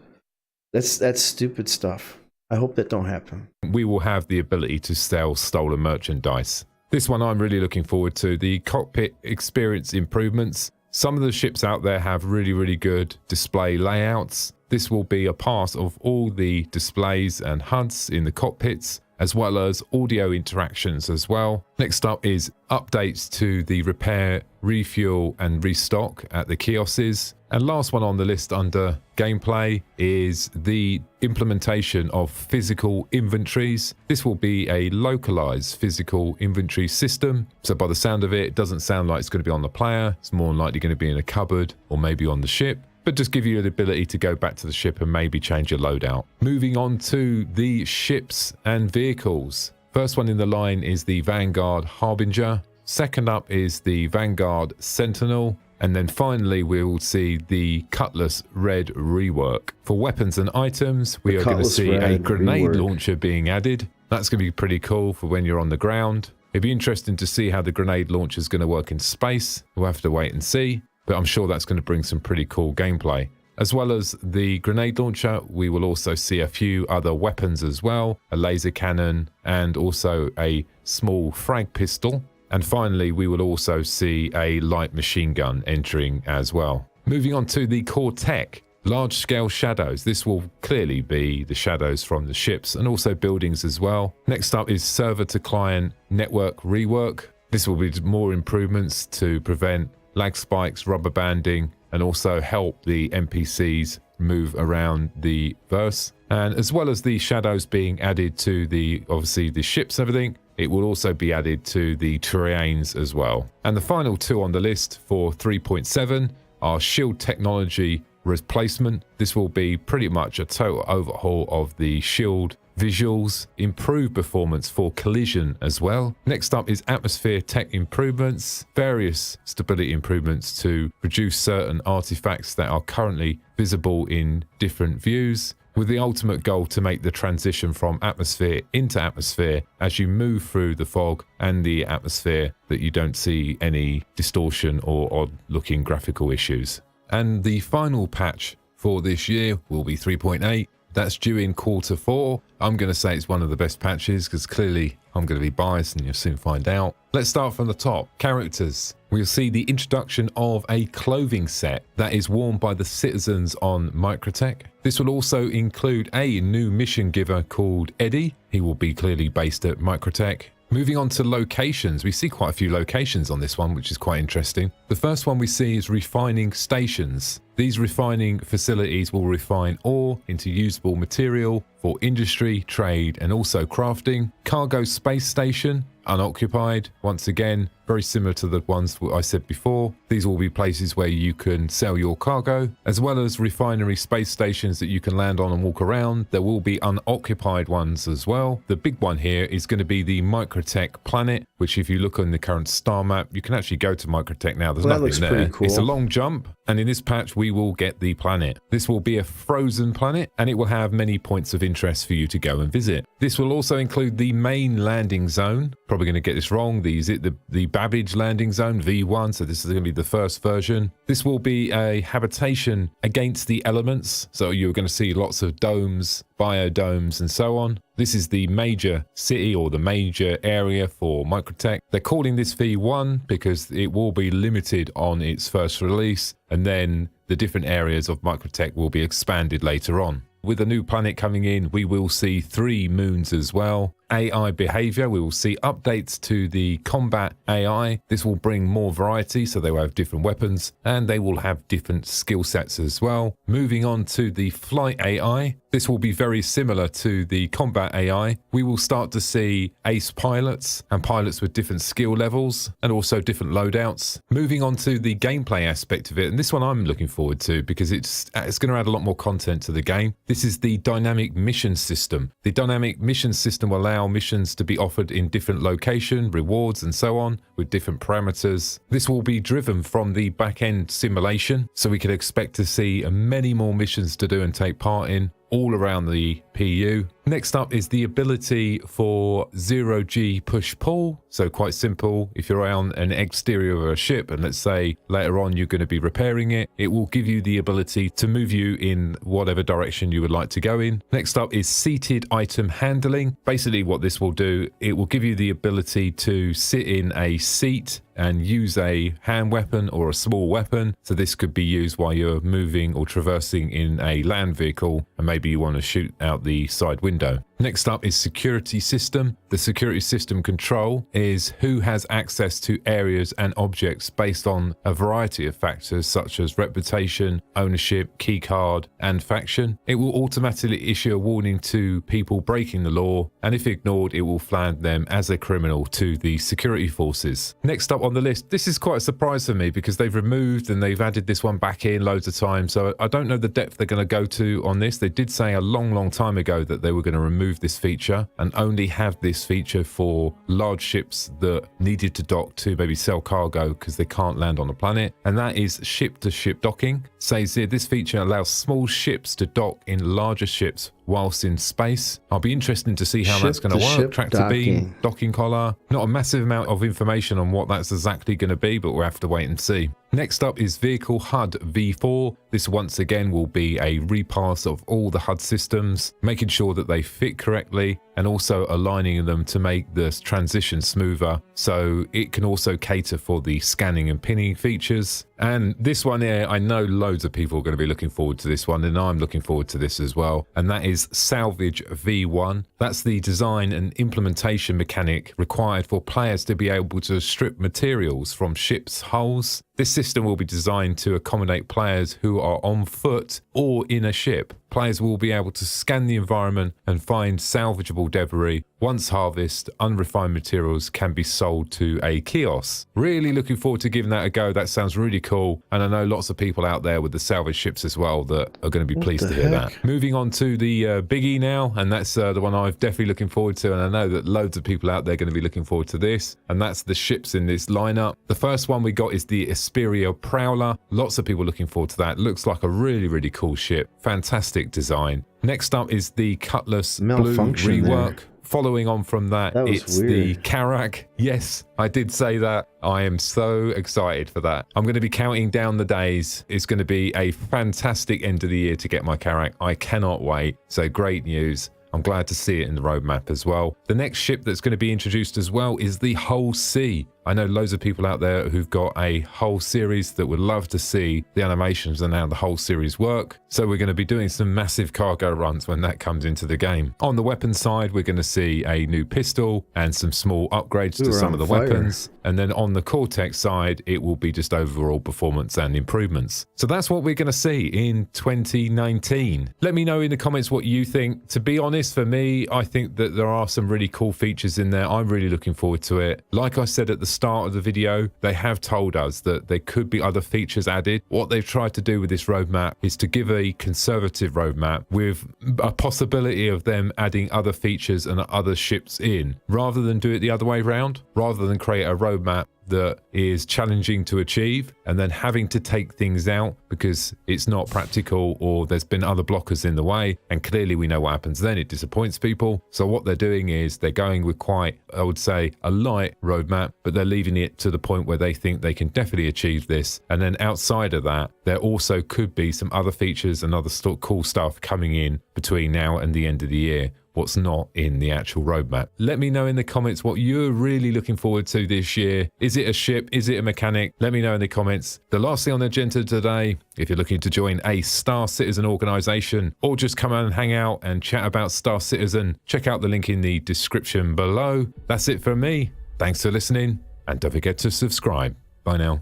That's stupid stuff. I hope that don't happen. We will have the ability to sell stolen merchandise. This one I'm really looking forward to. The cockpit experience improvements. Some of the ships out there have really, really good display layouts. This will be a part of all the displays and HUDs in the cockpits, as well as audio interactions as well. Next up is updates to the repair, refuel and restock at the kiosks. And last one on the list under gameplay is the implementation of physical inventories. This will be a localized physical inventory system. So by the sound of it, it doesn't sound like it's going to be on the player. It's more likely going to be in a cupboard or maybe on the ship, but just give you the ability to go back to the ship and maybe change your loadout. Moving on to the ships and vehicles. First one in the line is the Vanguard Harbinger. Second up is the Vanguard Sentinel. And then finally, we will see the Cutlass Red rework. For weapons and items, we are going to see a grenade launcher being added. That's going to be pretty cool for when you're on the ground. It'd be interesting to see how the grenade launcher is going to work in space. We'll have to wait and see, but I'm sure that's going to bring some pretty cool gameplay. As well as the grenade launcher, we will also see a few other weapons as well, a laser cannon and also a small frag pistol. And finally, we will also see a light machine gun entering as well. Moving on to the core tech, large-scale shadows. This will clearly be the shadows from the ships and also buildings as well. Next up is server-to-client network rework. This will be more improvements to prevent lag spikes, rubber banding, and also help the NPCs move around the verse. And as well as the shadows being added to the, obviously, the ships and everything, it will also be added to the terrains as well. And the final two on the list for 3.7 are shield technology replacement. This will be pretty much a total overhaul of the shield visuals, improved performance for collision as well. Next up is atmosphere tech improvements, various stability improvements to reduce certain artifacts that are currently visible in different views. with the ultimate goal to make the transition from atmosphere into atmosphere as you move through the fog and the atmosphere, that you don't see any distortion or odd looking graphical issues. And the final patch for this year will be 3.8. That's due in Q4. I'm going to say it's one of the best patches because clearly I'm going to be biased and you'll soon find out. Let's start from the top. Characters. We'll see the introduction of a clothing set that is worn by the citizens on Microtech. This will also include a new mission giver called Eddie. He will be clearly based at Microtech. Moving on to locations, we see quite a few locations on this one, which is quite interesting. The first one we see is refining stations. These refining facilities will refine ore into usable material for industry, trade, and also crafting. Cargo space station, unoccupied. Once again, very similar to the ones I said before. These will be places where you can sell your cargo, as well as refinery space stations that you can land on and walk around. There will be unoccupied ones as well. The big one here is going to be the Microtech planet, which if you look on the current star map, you can actually go to Microtech now. There's nothing there. Pretty cool. It's a long jump, and in this patch we will get the planet. This will be a frozen planet, and it will have many points of interest for you to go and visit. This will also include the main landing zone. Probably going to get this wrong. The Babbage landing zone, V1, so this is going to be the first version. This will be a habitation against the elements, so you're going to see lots of domes, biodomes, and so on. This is the major city or the major area for Microtech. They're calling this V1 because it will be limited on its first release, and then the different areas of Microtech will be expanded later on. With a new planet coming in, we will see 3 moons as well. AI behavior, we will see updates to the combat AI. This will bring more variety, so they will have different weapons and they will have different skill sets as well. Moving on to the flight AI, this will be very similar to the combat AI. We will start to see ace pilots and pilots with different skill levels and also different loadouts. Moving on to the gameplay aspect of it, and this one I'm looking forward to because it's going to add a lot more content to the game. This is the dynamic mission system. The dynamic mission system will allow missions to be offered in different location, rewards, and so on, with different parameters. This will be driven from the back-end simulation, so we can expect to see many more missions to do and take part in all around the PU. Next up is the ability for 0G push-pull. So quite simple, if you're on an exterior of a ship and let's say later on you're going to be repairing it, it will give you the ability to move you in whatever direction you would like to go in. Next up is seated item handling. Basically what this will do, it will give you the ability to sit in a seat and use a hand weapon or a small weapon. So this could be used while you're moving or traversing in a land vehicle and maybe you want to shoot out the side window. Next up is security system. The security system control is who has access to areas and objects based on a variety of factors such as reputation, ownership, keycard, and faction. It will automatically issue a warning to people breaking the law, and if ignored, it will flag them as a criminal to the security forces. Next up on the list, this is quite a surprise for me because they've removed and they've added this one back in loads of times, so I don't know the depth they're going to go to on this. They did say a long time ago that they were going to remove this feature and only have this feature for large ships that needed to dock to maybe sell cargo because they can't land on the planet, and that is ship-to-ship docking. Says here this feature allows small ships to dock in larger ships whilst in space. I'll be interested to see how that's going to work. Tractor beam, docking collar. Not a massive amount of information on what that's exactly going to be, but we'll have to wait and see. Next up is Vehicle HUD V4. This once again will be a repass of all the HUD systems, making sure that they fit correctly and also aligning them to make the transition smoother, so it can also cater for the scanning and pinning features. And this one here, I know loads of people are going to be looking forward to this one, and I'm looking forward to this as well, and that is Salvage V1. That's the design and implementation mechanic required for players to be able to strip materials from ships' hulls. This system will be designed to accommodate players who are on foot or in a ship. Players will be able to scan the environment and find salvageable debris. Once harvested, unrefined materials can be sold to a kiosk. Really looking forward to giving that a go. That sounds really cool. And I know lots of people out there with the salvage ships as well that are going to be pleased to hear that. Moving on to the biggie now, and that's the one I'm definitely looking forward to. And I know that loads of people out there are going to be looking forward to this. And that's the ships in this lineup. The first one we got is the Asperia Prowler. Lots of people looking forward to that. Looks like a really cool ship. Fantastic fantastic design. Next up is the Cutlass Blue Malfunction there. rework. Following on from that, That was it's the weird. Karak. Yes, I did say that. I am so excited for that. I'm going to be counting down the days. It's going to be a fantastic end of the year to get my Karak. I cannot wait. So great news. I'm glad to see it in the roadmap as well. The next ship that's going to be introduced as well is the Hull C. I know loads of people out there who've got a Hull series that would love to see the animations and how the whole series work. So we're going to be doing some massive cargo runs when that comes into the game. On the weapon side, we're going to see a new pistol and some small upgrades to Ooh, some on of the fire. weapons. And then on the Cortex side, it will be just overall performance and improvements. So that's what we're going to see in 2019. Let me know in the comments what you think. To be honest, for me, I think that there are some really cool features in there. I'm really looking forward to it. Like I said at the start of the video, they have told us that there could be other features added. What they've tried to do with this roadmap is to give a conservative roadmap with a possibility of them adding other features and other ships in, rather than do it the other way around, rather than create a roadmap that is challenging to achieve and then having to take things out because it's not practical or there's been other blockers in the way, and clearly we know what happens then. It disappoints people. So what they're doing is they're going with quite, I would say, a light roadmap, but they're leaving it to the point where they think they can definitely achieve this. And then outside of that, there also could be some other features and other cool stuff coming in between now and the end of the year, what's not in the actual roadmap. Let me know in the comments what you're really looking forward to this year. Is it a ship? Is it a mechanic? Let me know in the comments. The last thing on the agenda today, if you're looking to join a Star Citizen organization or just come out and hang out and chat about Star Citizen, check out the link in the description below. That's it from me. Thanks for listening, and don't forget to subscribe. Bye now.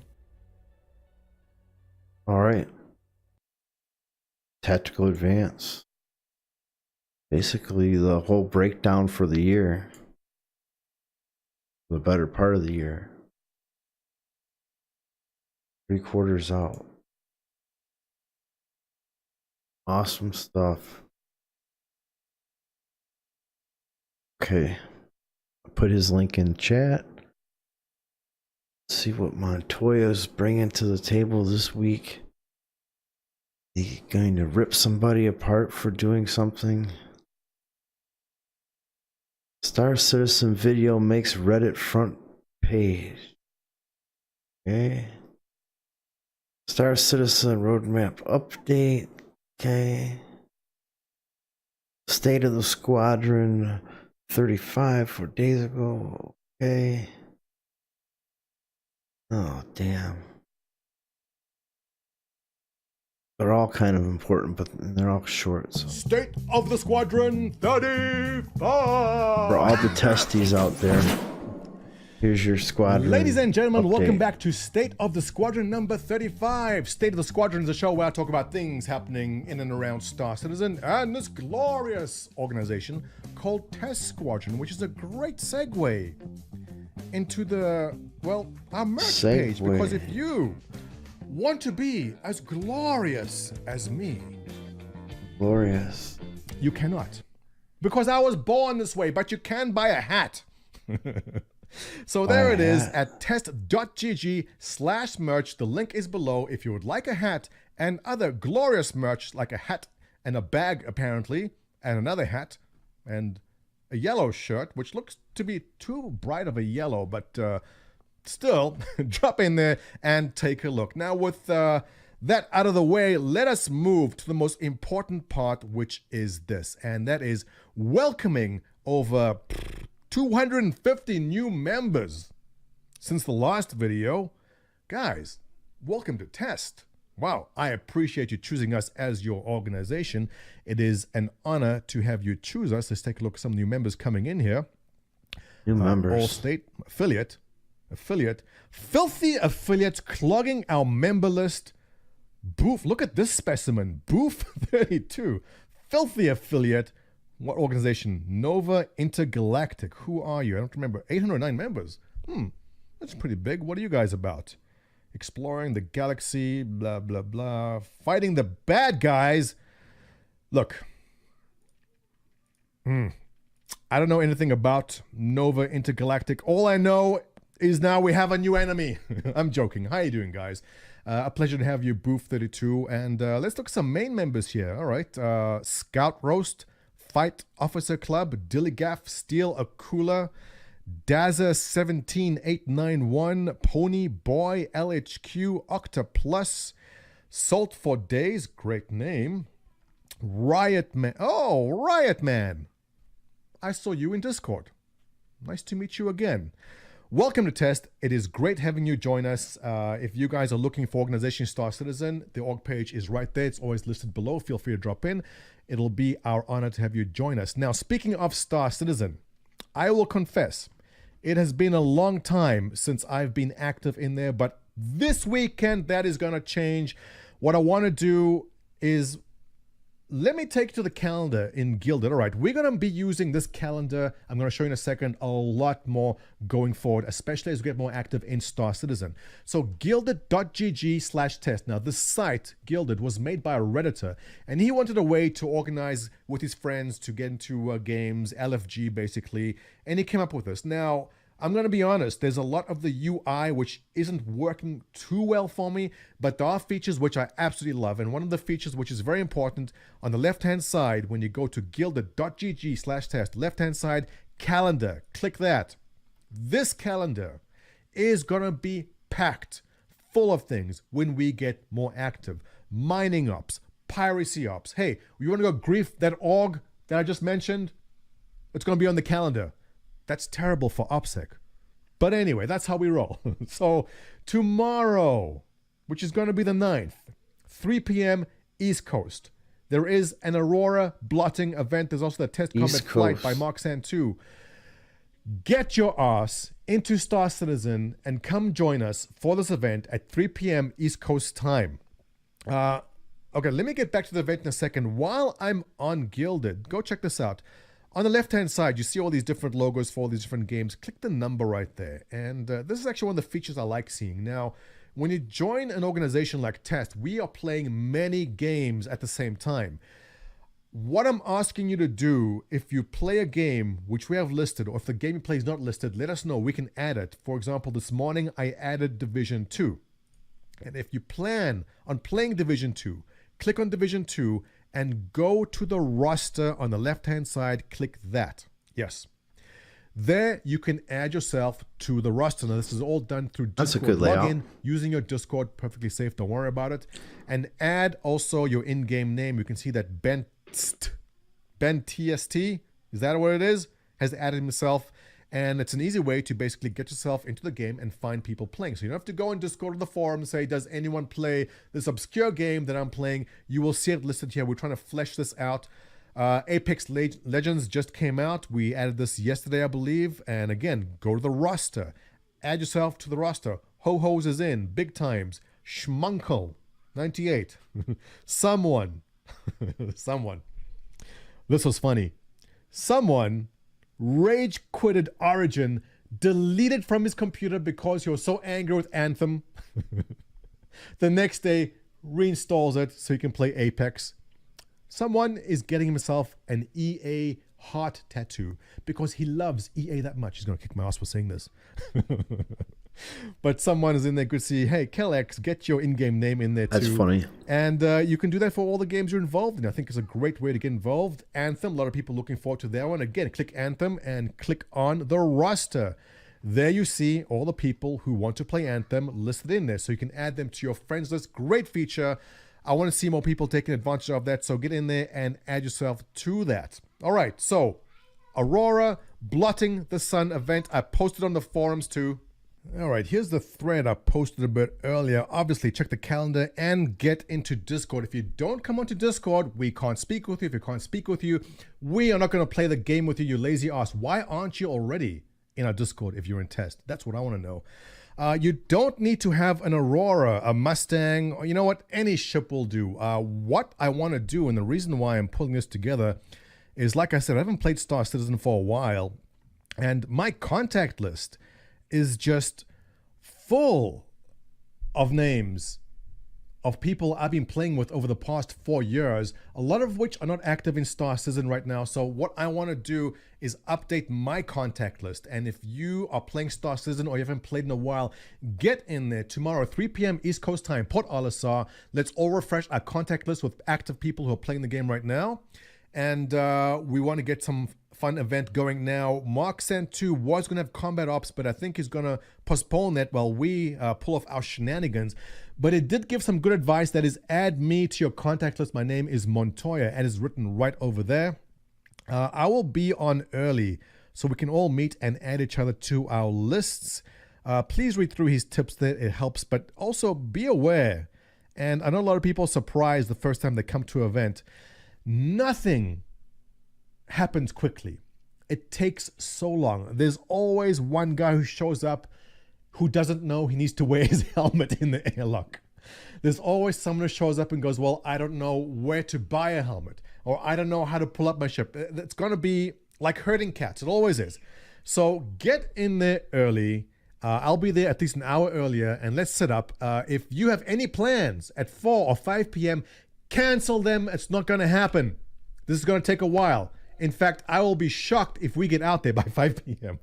All right. Tactical advance. Basically, the whole breakdown for the year. The better part of the year. 3 quarters out. Awesome stuff. Okay. I'll put his link in chat. Let's see what Montoya's bringing to the table this week. He going to rip somebody apart for doing something? Star Citizen video makes Reddit front page. Okay. Star Citizen roadmap update. Okay. State of the Squadron 35 4 days ago. Okay. Oh, damn. They're all kind of important, but they're all short. So. State of the Squadron 35. For all the testies out there, here's your squadron. Ladies and gentlemen, update. welcome back to State of the Squadron number 35. State of the Squadron is a show where I talk about things happening in and around Star Citizen and this glorious organization called Test Squadron, which is a great segue into the, well, our merch page. Because if you want to be as glorious as me, glorious, you cannot, because I was born this way, but you can buy a hat. So there it is at test.gg/merch. The link is below if you would like a hat and other glorious merch, like a hat and a bag apparently, and another hat and a yellow shirt, which looks to be too bright of a yellow, but still, drop in there and take a look. Now, with that out of the way, let us move to the most important part, which is this, and that is welcoming over 250 new members since the last video. Guys, welcome to Test. Wow, I appreciate you choosing us as your organization. It is an honor to have you choose us. Let's take a look at some new members coming in here. New members. All state affiliate, filthy affiliates clogging our member list. Boof, look at this specimen, Boof 32, filthy affiliate. What organization? Nova Intergalactic. Who are you? I don't remember. 809 members. That's pretty big. What are you guys about? Exploring the galaxy, blah, blah, blah. Fighting the bad guys. Look. I don't know anything about Nova Intergalactic. All I know is now we have a new enemy. I'm joking. How you doing, guys? A pleasure to have you, Booth32. And let's look at some main members here. All right. Scout Roast, Fight Officer Club, Dillygaff, Steel Akula, Dazza17891, Pony Boy, LHQ, Octaplus, Salt for Days, great name. Riot Man. Oh, Riot Man. I saw you in Discord. Nice to meet you again. Welcome to Test. It is great having you join us. If you guys are looking for Organization Star Citizen, the org page is right there. It's always listed below. Feel free to drop in. It'll be our honor to have you join us. Now, speaking of Star Citizen, I will confess, it has been a long time since I've been active in there, but this weekend that is going to change. What I want to do is, let me take you to the calendar in Gilded. All right, we're going to be using this calendar, I'm going to show you in a second, a lot more going forward, especially as we get more active in Star Citizen. So gilded.gg/test. Now, this site, Gilded, was made by a Redditor, and he wanted a way to organize with his friends to get into games, LFG basically, and he came up with this. Now, I'm going to be honest, there's a lot of the UI which isn't working too well for me, but there are features which I absolutely love. And one of the features which is very important, on the left-hand side, when you go to gilded.gg/test, left-hand side, calendar, click that. This calendar is going to be packed full of things when we get more active. Mining ops, piracy ops. Hey, you want to go grief that org that I just mentioned? It's going to be on the calendar. That's terrible for OPSEC. But anyway, that's how we roll. So tomorrow, which is going to be the 9th, 3 p.m. East Coast, there is an Aurora blotting event. There's also the Test Combat Flight by Mark Santu. Get your ass into Star Citizen and come join us for this event at 3 p.m. East Coast time. Okay, let me get back to the event in a second. While I'm on Gilded, go check this out. On the left-hand side, you see all these different logos for all these different games. Click the number right there. And this is actually one of the features I like seeing. Now, when you join an organization like Test, we are playing many games at the same time. What I'm asking you to do, if you play a game which we have listed, or if the game you play is not listed, let us know. We can add it. For example, this morning, I added Division 2. And if you plan on playing Division 2, click on Division 2, and go to the roster on the left-hand side, click that. Yes. There you can add yourself to the roster. Now, this is all done through Discord. That's a good layout. Login using your Discord, perfectly safe, don't worry about it. And add also your in-game name. You can see that Ben TST, is that what it is? Has added himself. And it's an easy way to basically get yourself into the game and find people playing. So you don't have to go and just go to the forum and say, does anyone play this obscure game that I'm playing? You will see it listed here. We're trying to flesh this out. Apex Legends just came out. We added this yesterday, I believe. And again, go to the roster. Add yourself to the roster. Ho-Ho's is in. Big Times. Schmunkel. 98. Someone. This was funny. Someone rage quitted Origin, deleted from his computer because he was so angry with Anthem. The next day, reinstalls it so he can play Apex. Someone is getting himself an EA heart tattoo because he loves EA that much. He's going to kick my ass for saying this. But someone is in there good to see, hey, Kellex, get your in-game name in there too. That's funny. And you can do that for all the games you're involved in. I think it's a great way to get involved. Anthem, a lot of people looking forward to that one. Again, click Anthem and click on the roster. There you see all the people who want to play Anthem listed in there. So you can add them to your friends list. Great feature. I want to see more people taking advantage of that. So get in there and add yourself to that. All right, so Aurora Blotting the Sun event. I posted on the forums too. All right, here's the thread I posted a bit earlier. Obviously, check the calendar and get into Discord. If you don't come onto Discord, we can't speak with you. If we can't speak with you, we are not going to play the game with you, you lazy ass. Why aren't you already in our Discord if you're in Test? That's what I want to know. You don't need to have an Aurora, a Mustang, or you know what? Any ship will do. What I want to do, and the reason why I'm pulling this together, is like I said, I haven't played Star Citizen for a while, and my contact list is just full of names of people I've been playing with over the past 4 years, a lot of which are not active in Star Citizen right now. So what I want to do is update my contact list. And if you are playing Star Citizen or you haven't played in a while, get in there tomorrow, 3 p.m. East Coast time, Port Olisar. Let's all refresh our contact list with active people who are playing the game right now. And we want to get some fun event going now. Mark Santu was going to have combat ops, but I think he's going to postpone that while we pull off our shenanigans. But it did give some good advice. That is, add me to your contact list. My name is Montoya, and it's written right over there. I will be on early, so we can all meet and add each other to our lists. Please read through his tips there. It helps, but also be aware. And I know a lot of people are surprised the first time they come to an event. Nothing happens quickly. It takes so long. There's always one guy who shows up who doesn't know he needs to wear his helmet in the airlock. There's always someone who shows up and goes, well, I don't know where to buy a helmet, or I don't know how to pull up my ship. It's going to be like herding cats. It always is. So get in there early. I'll be there at least an hour earlier, and let's set up. If you have any plans at 4 or 5 p.m., cancel them. It's not going to happen. This is going to take a while. In fact, I will be shocked if we get out there by 5 p.m.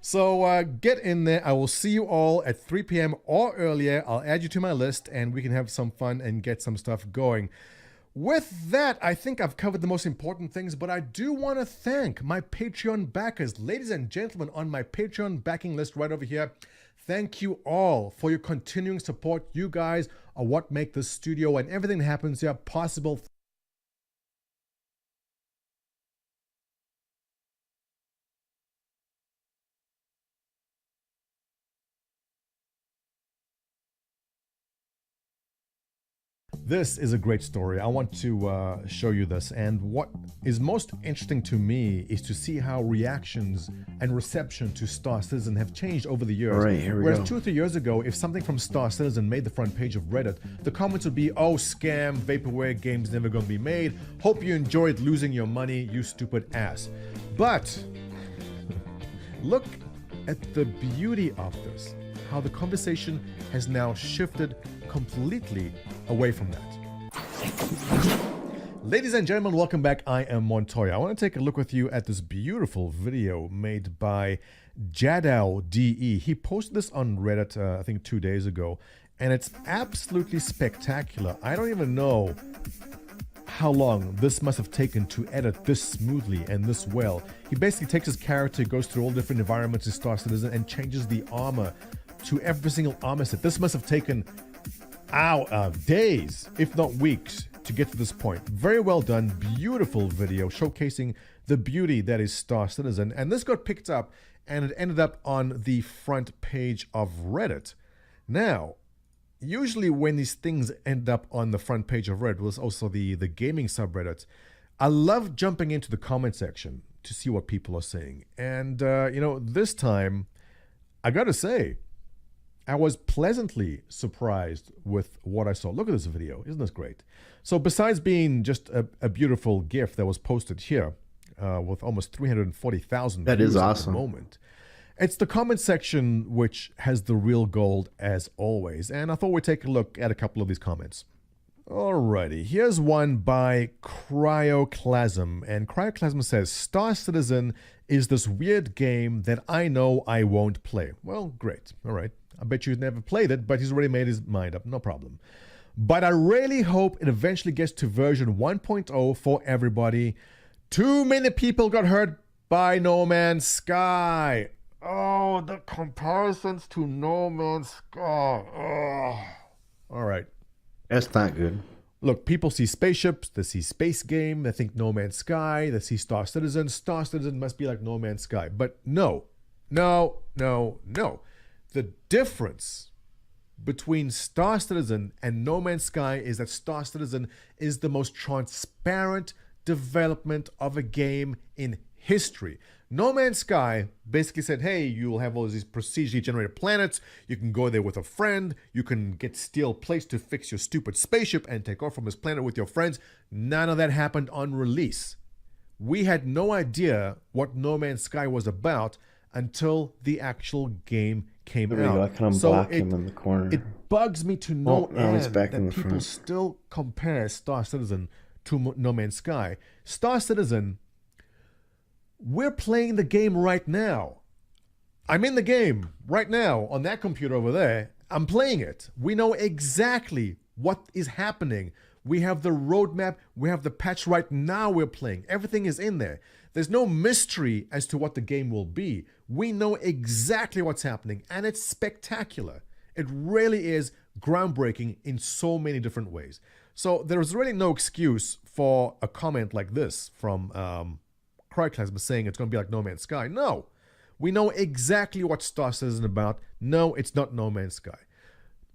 So get in there. I will see you all at 3 p.m. or earlier. I'll add you to my list, and we can have some fun and get some stuff going. With that, I think I've covered the most important things, but I do want to thank my Patreon backers. Ladies and gentlemen, on my Patreon backing list right over here, thank you all for your continuing support. You guys are what make this studio and everything that happens here possible. This is a great story. I want to show you this, and what is most interesting to me is to see how reactions and reception to Star Citizen have changed over the years. All right, here we Whereas go. 2 or 3 years ago, if something from Star Citizen made the front page of Reddit, the comments would be, oh, scam, vaporware, game's never gonna be made. Hope you enjoyed losing your money, you stupid ass. But look at the beauty of this, how the conversation has now shifted completely away from that. Ladies and gentlemen, welcome back. I am Montoya. I want to take a look with you at this beautiful video made by Jadao DE. He posted this on Reddit, I think 2 days ago, and it's absolutely spectacular. I don't even know how long this must have taken to edit this smoothly and this well. He basically takes his character, goes through all different environments in Star Citizen, and changes the armor to every single armor set. This must have taken days, if not weeks, to get to this point. Very well done, beautiful video showcasing the beauty that is Star Citizen. And this got picked up and it ended up on the front page of Reddit. Now, usually when these things end up on the front page of Reddit, was also the gaming subreddit, I love jumping into the comment section to see what people are saying. And, this time, I gotta say, I was pleasantly surprised with what I saw. Look at this video. Isn't this great? So besides being just a beautiful GIF that was posted here with almost 340,000 that views is awesome. at the moment, it's the comment section which has the real gold as always. And I thought we'd take a look at a couple of these comments. Alrighty, here's one by Cryoclasm. And Cryoclasm says, Star Citizen is this weird game that I know I won't play. Well, great. All right. I bet you've never played it, but he's already made his mind up. No problem. But I really hope it eventually gets to version 1.0 for everybody. Too many people got hurt by No Man's Sky. Oh, the comparisons to No Man's Sky. Oh. All right. That's not good. Look, people see spaceships, they see space game, they think No Man's Sky, they see Star Citizen. Star Citizen must be like No Man's Sky. But no. The difference between Star Citizen and No Man's Sky is that Star Citizen is the most transparent development of a game in history. No Man's Sky basically said, hey, you'll have all these procedurally generated planets, you can go there with a friend, you can get steel plates to fix your stupid spaceship and take off from this planet with your friends. None of that happened on release. We had no idea what No Man's Sky was about until the actual game came There we go. I out. can So unblock him in the corner. it bugs me to no Oh, now he's end back that in the people front. still compare Star Citizen to No Man's Sky. Star Citizen, we're playing the game right now. I'm in the game right now on that computer over there. I'm playing it. We know exactly what is happening. We have the roadmap. We have the patch right now we're playing. Everything is in there. There's no mystery as to what the game will be. We know exactly what's happening, and it's spectacular. It really is groundbreaking in so many different ways. So there's really no excuse for a comment like this from Cryclasma saying it's going to be like No Man's Sky. No. We know exactly what Star Citizen is about. No, it's not No Man's Sky.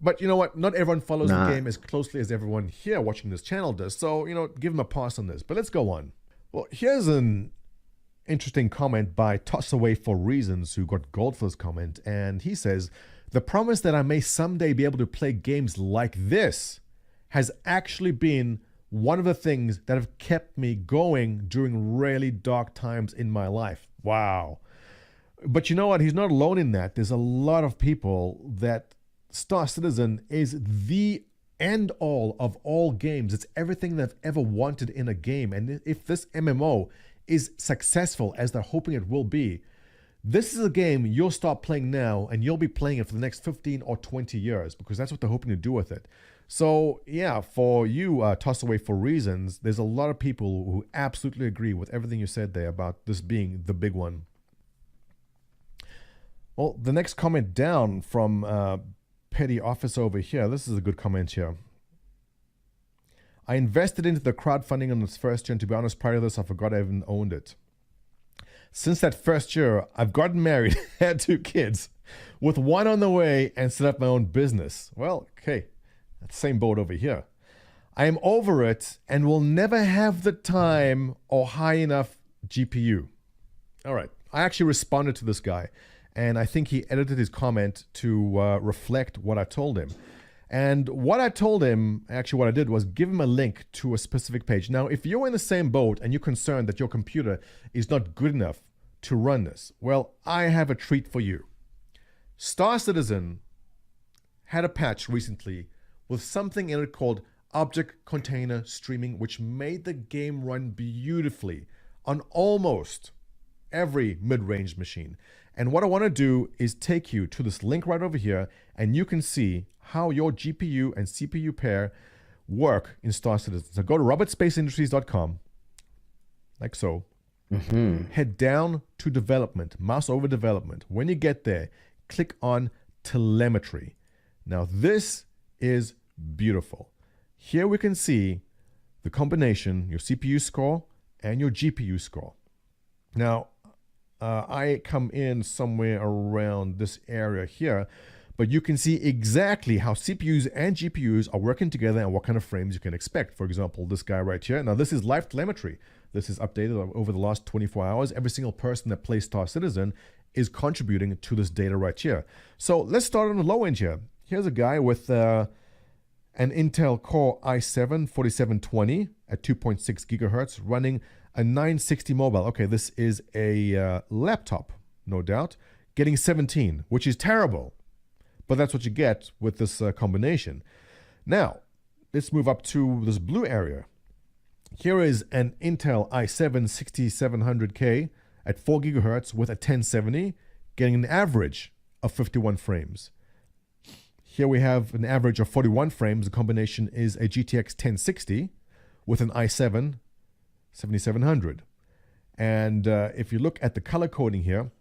But you know what? Not everyone follows the game as closely as everyone here watching this channel does. So, give them a pass on this. But let's go on. Well, here's an interesting comment by Tossaway for Reasons, who got gold for this comment. And he says, the promise that I may someday be able to play games like this has actually been one of the things that have kept me going during really dark times in my life. Wow. But you know what? He's not alone in that. There's a lot of people that Star Citizen is the end all of all games. It's everything they've ever wanted in a game. And if this MMO is successful, as they're hoping it will be, this is a game you'll start playing now, and you'll be playing it for the next 15 or 20 years, because that's what they're hoping to do with it. So yeah, for you, Tossaway for Reasons, there's a lot of people who absolutely agree with everything you said there about this being the big one. Well, the next comment down from Petty Office over here. This is a good comment here. I invested into the crowdfunding on its first year, and to be honest, prior to this, I forgot I even owned it. Since that first year, I've gotten married, had 2 kids, with one on the way, and set up my own business. Well, okay, that's the same boat over here. I am over it and will never have the time or high enough GPU. All right, I actually responded to this guy, and I think he edited his comment to reflect what I told him. And what I told him, actually what I did was give him a link to a specific page. Now, if you're in the same boat and you're concerned that your computer is not good enough to run this, well, I have a treat for you. Star Citizen had a patch recently with something in it called Object Container Streaming, which made the game run beautifully on almost every mid-range machine. And what I want to do is take you to this link right over here, and you can see how your GPU and CPU pair work in Star Citizen. So go to robertspaceindustries.com, like so. Head down to development, mouse over development. When you get there, click on telemetry. Now this is beautiful. Here we can see the combination, your CPU score and your GPU score. Now, I come in somewhere around this area here, but you can see exactly how CPUs and GPUs are working together and what kind of frames you can expect. For example, this guy right here. Now, this is live telemetry. This is updated over the last 24 hours. Every single person that plays Star Citizen is contributing to this data right here. So let's start on the low end here. Here's a guy with an Intel Core i7-4720 at 2.6 gigahertz running a 960 mobile. Okay, this is a laptop, no doubt, getting 17, which is terrible. But that's what you get with this combination. Now, let's move up to this blue area. Here is an Intel i7-6700K at 4 gigahertz with a 1070, getting an average of 51 frames. Here we have an average of 41 frames. The combination is a GTX 1060 with an i7-7700. And if you look at the color coding here,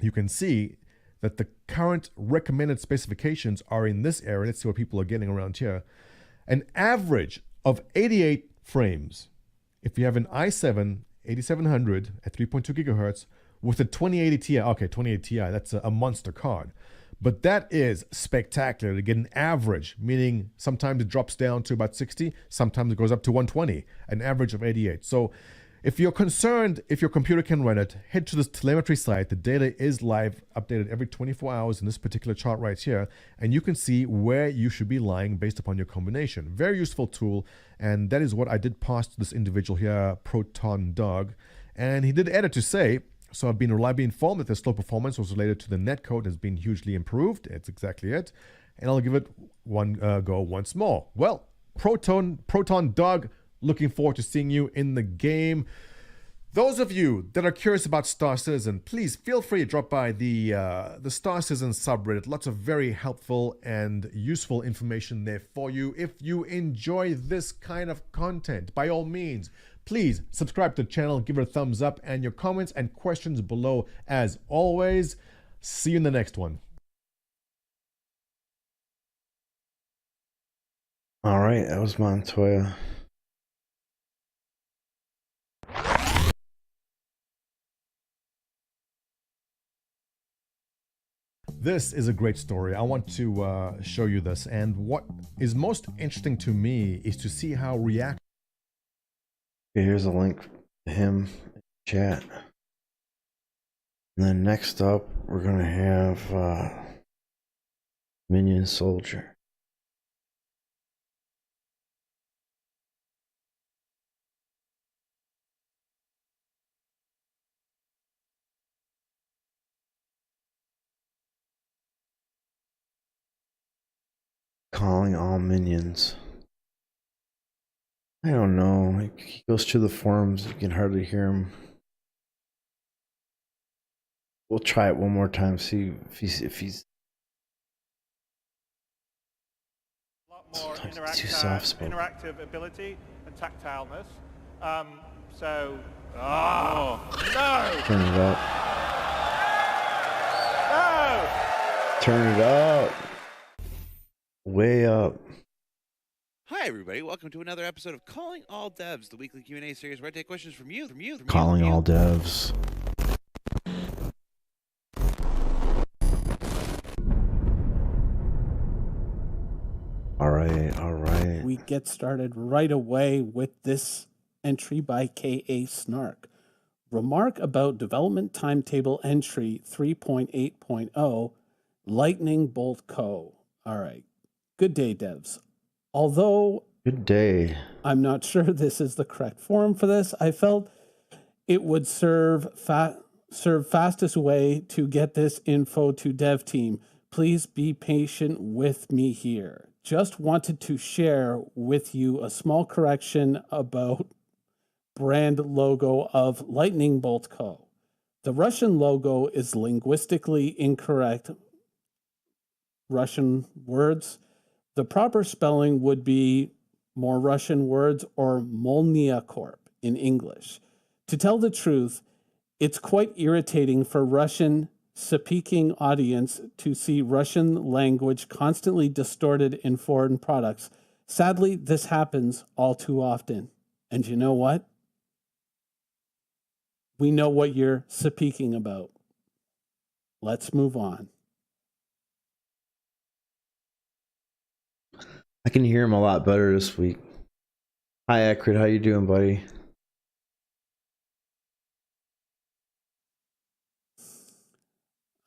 you can see that the current recommended specifications are in this area. Let's see what people are getting around here. An average of 88 frames. If you have an i7 8700 at 3.2 gigahertz with a 2080 Ti, okay, 2080 Ti, that's a monster card. But that is spectacular to get an average, meaning sometimes it drops down to about 60, sometimes it goes up to 120, an average of 88. So if you're concerned if your computer can run it, head to this telemetry site. The data is live, updated every 24 hours in this particular chart right here, and you can see where you should be lying based upon your combination. Very useful tool, and that is what I did pass to this individual here, Proton Dog. And he did edit to say, So I've been reliably informed that the slow performance was related to the netcode has been hugely improved. It's exactly it. And I'll give it one go once more. Well, Proton Doug, looking forward to seeing you in the game. Those of you that are curious about Star Citizen, please feel free to drop by the Star Citizen subreddit. Lots of very helpful and useful information there for you. If you enjoy this kind of content, by all means, please subscribe to the channel, give it a thumbs up, and your comments and questions below as always. See you in the next one. All right, that was Montoya. This is a great story. I want to show you this. And what is most interesting to me is to see how react. Okay, here's a link to him in chat. And then next up, we're going to have Minion Soldier. Calling all minions. I don't know. He goes to the forums. You can hardly hear him. We'll try it one more time. See if he's too soft spoken. Interactive ability and tactileness. No. Turn it up. No. Turn it up. Way up. Hi everybody, welcome to another episode of Calling All Devs, the weekly Q&A series where I take questions from you. Calling all devs. All right. We get started right away with this entry by K.A. Snark. Remark about development timetable entry 3.8.0, Lightning Bolt Co. All right. Good day, devs. Although good day, I'm not sure this is the correct forum for this, I felt it would serve fastest way to get this info to dev team. Please be patient with me here. Just wanted to share with you a small correction about brand logo of Lightning Bolt Co. The Russian logo is linguistically incorrect. Russian words. The proper spelling would be more Russian words or Molnia Corp in English. To tell the truth, it's quite irritating for Russian-speaking audience to see Russian language constantly distorted in foreign products. Sadly, this happens all too often. And you know what? We know what you're speaking about. Let's move on. I can hear him a lot better this week. Hi, Akrid. How you doing, buddy?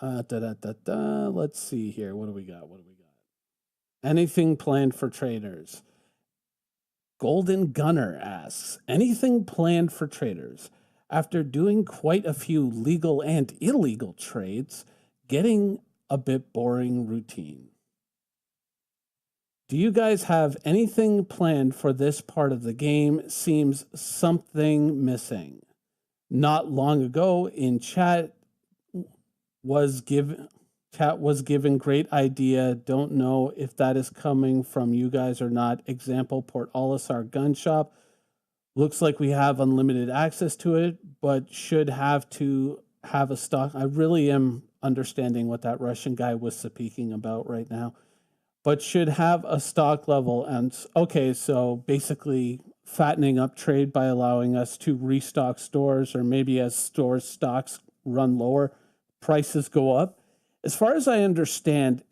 Let's see here. What do we got? Anything planned for traders? Golden Gunner asks, anything planned for traders? After doing quite a few legal and illegal trades, getting a bit boring routine. Do you guys have anything planned for this part of the game? Seems something missing. Not long ago in chat was given great idea. Don't know if that is coming from you guys or not. Example, Port Olisar gun shop. Looks like we have unlimited access to it, but should have to have a stock. I really am understanding what that Russian guy was speaking about right now. But should have a stock level. And okay, so basically fattening up trade by allowing us to restock stores, or maybe as stores stocks run lower, prices go up. As far as I understand,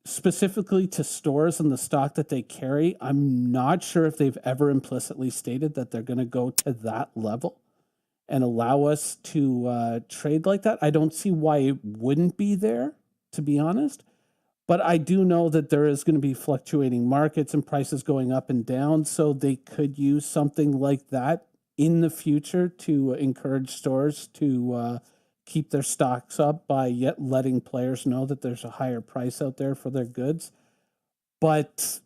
specifically to stores and the stock that they carry, I'm not sure if they've ever implicitly stated that they're going to go to that level and allow us to trade like that. I don't see why it wouldn't be there, to be honest. But I do know that there is going to be fluctuating markets and prices going up and down, so they could use something like that in the future to encourage stores to keep their stocks up by yet letting players know that there's a higher price out there for their goods. But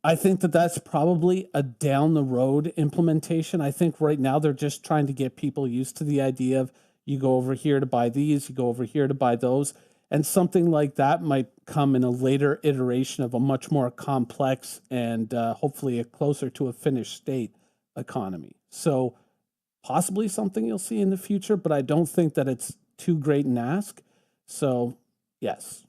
I think that that's probably a down the road implementation. I think right now they're just trying to get people used to the idea of you go over here to buy these, you go over here to buy those. And something like that might come in a later iteration of a much more complex and hopefully a closer to a finished state economy. So possibly something you'll see in the future, but I don't think that it's too great an ask. So yes.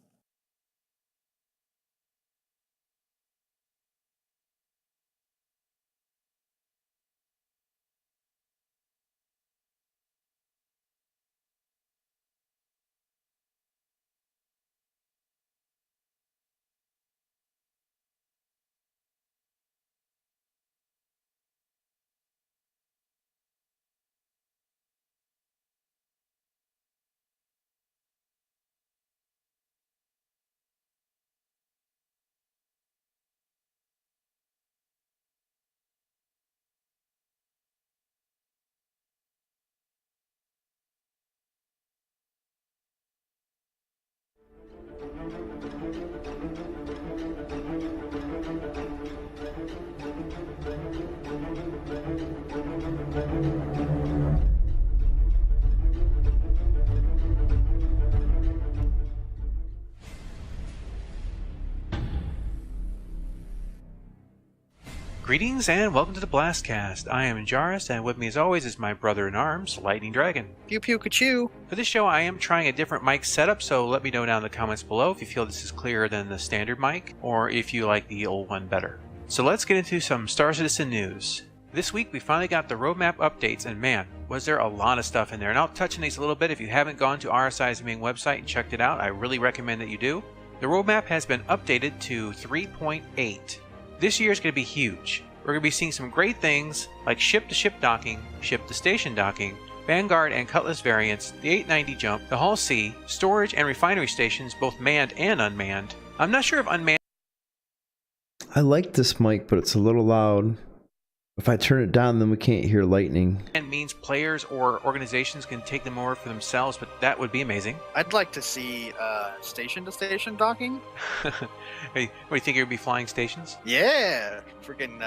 Greetings and welcome to the Blastcast. I am Jairus, and with me as always is my brother-in-arms, Lightning Dragon. Pew pew ka-choo. For this show, I am trying a different mic setup, so let me know down in the comments below if you feel this is clearer than the standard mic, or if you like the old one better. So let's get into some Star Citizen news. This week we finally got the roadmap updates, and man, was there a lot of stuff in there. And I'll touch on these a little bit. If you haven't gone to RSI's main website and checked it out, I really recommend that you do. The roadmap has been updated to 3.8. This year is going to be huge. We're going to be seeing some great things like ship-to-ship docking, ship-to-station docking, Vanguard and Cutlass variants, the 890 jump, the Hull C, storage and refinery stations, both manned and unmanned. I'm not sure if unmanned... I like this mic, but it's a little loud. If I turn it down, then we can't hear Lightning. And means players or organizations can take them over for themselves, but that would be amazing. I'd like to see station-to-station docking. Hey, what do you think? You'd be flying stations? Yeah, freaking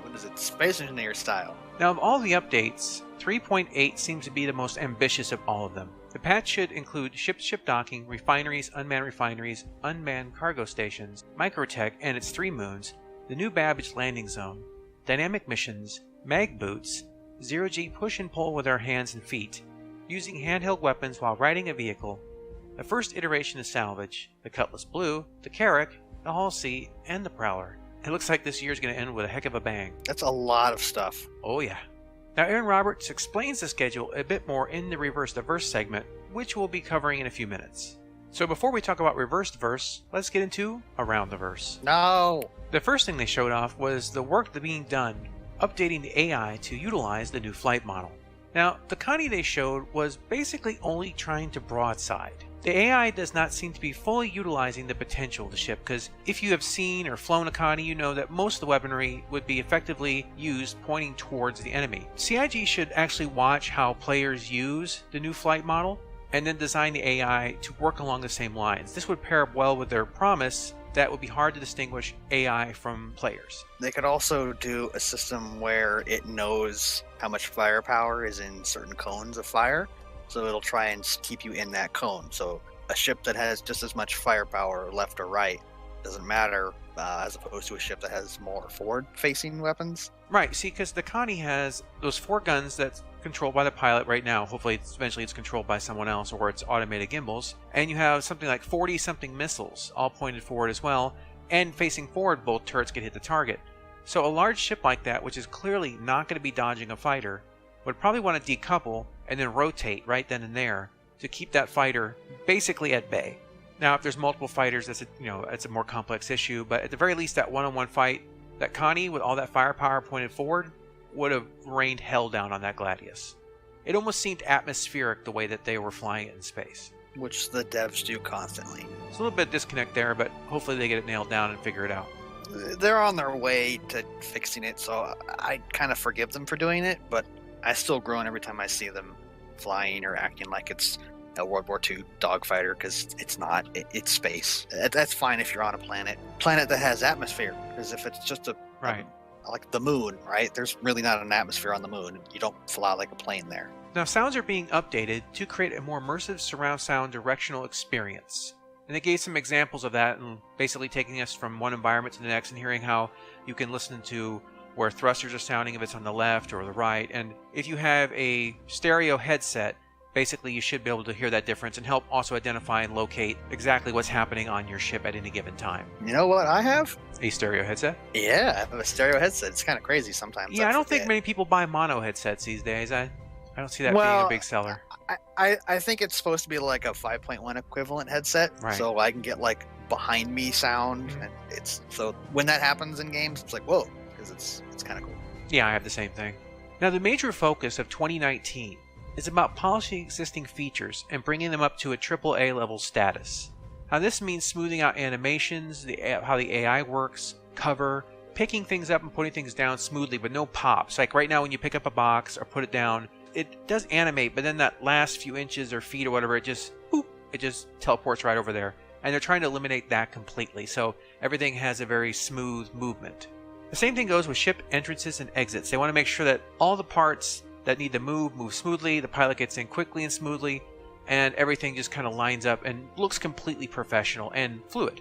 what is it, Space Engineer style. Now, of all the updates, 3.8 seems to be the most ambitious of all of them. The patch should include ship-to-ship docking, refineries, unmanned cargo stations, Microtech and its 3 moons, the new Babbage landing zone, dynamic missions, mag boots, zero-G push and pull with our hands and feet, using handheld weapons while riding a vehicle, the first iteration of salvage, the Cutlass Blue, the Carrack, the Hull C, and the Prowler. It looks like this year is going to end with a heck of a bang. That's a lot of stuff. Oh yeah. Now Aaron Roberts explains the schedule a bit more in the Reverse the Verse segment, which we'll be covering in a few minutes. So before we talk about Reverse the Verse, let's get into Around the Verse. No! The first thing they showed off was the work that's being done, updating the AI to utilize the new flight model. Now, the Connie they showed was basically only trying to broadside. The AI does not seem to be fully utilizing the potential of the ship, because if you have seen or flown a Connie, you know that most of the weaponry would be effectively used pointing towards the enemy. CIG should actually watch how players use the new flight model, and then design the AI to work along the same lines. This would pair up well with their promise that it would be hard to distinguish AI from players. They could also do a system where it knows how much firepower is in certain cones of fire, so it'll try and keep you in that cone. So a ship that has just as much firepower left or right doesn't matter, as opposed to a ship that has more forward-facing weapons. Right, see, because the Connie has those 4 guns that's controlled by the pilot right now. Hopefully, eventually it's controlled by someone else, or it's automated gimbals. And you have something like 40-something missiles, all pointed forward as well, and facing forward, both turrets can hit the target. So a large ship like that, which is clearly not going to be dodging a fighter, would probably want to decouple and then rotate right then and there to keep that fighter basically at bay. Now, if there's multiple fighters, that's a more complex issue, but at the very least, that one-on-one fight, that Connie with all that firepower pointed forward would have rained hell down on that Gladius. It almost seemed atmospheric the way that they were flying it in space. Which the devs do constantly. It's a little bit of disconnect there, but hopefully they get it nailed down and figure it out. They're on their way to fixing it, so I kind of forgive them for doing it, but I still groan every time I see them flying or acting like it's a World War II dogfighter, because it's not. It's space. That's fine if you're on a planet that has atmosphere, because if it's just like the moon, right? There's really not an atmosphere on the moon. You don't fly like a plane there. Now, sounds are being updated to create a more immersive surround sound directional experience. And they gave some examples of that, and basically taking us from one environment to the next and hearing how you can listen to where thrusters are sounding, if it's on the left or the right. And if you have a stereo headset, basically you should be able to hear that difference and help also identify and locate exactly what's happening on your ship at any given time. You know what I have? A stereo headset? Yeah, I have a stereo headset. It's kind of crazy sometimes. Yeah, I don't think many people buy mono headsets these days. I don't see that being a big seller. I think it's supposed to be like a 5.1 equivalent headset, so I can get like behind me sound, and so when that happens in games, it's like whoa, because it's kind of cool. Yeah, I have the same thing. Now, the major focus of 2019 is about polishing existing features and bringing them up to a AAA level status. Now, this means smoothing out animations, how the AI works, cover, picking things up and putting things down smoothly, but no pops. Like right now, when you pick up a box or put it down, it does animate, but then that last few inches or feet or whatever, it just teleports right over there. And they're trying to eliminate that completely, so everything has a very smooth movement. The same thing goes with ship entrances and exits. They want to make sure that all the parts that need to move smoothly, the pilot gets in quickly and smoothly, and everything just kind of lines up and looks completely professional and fluid.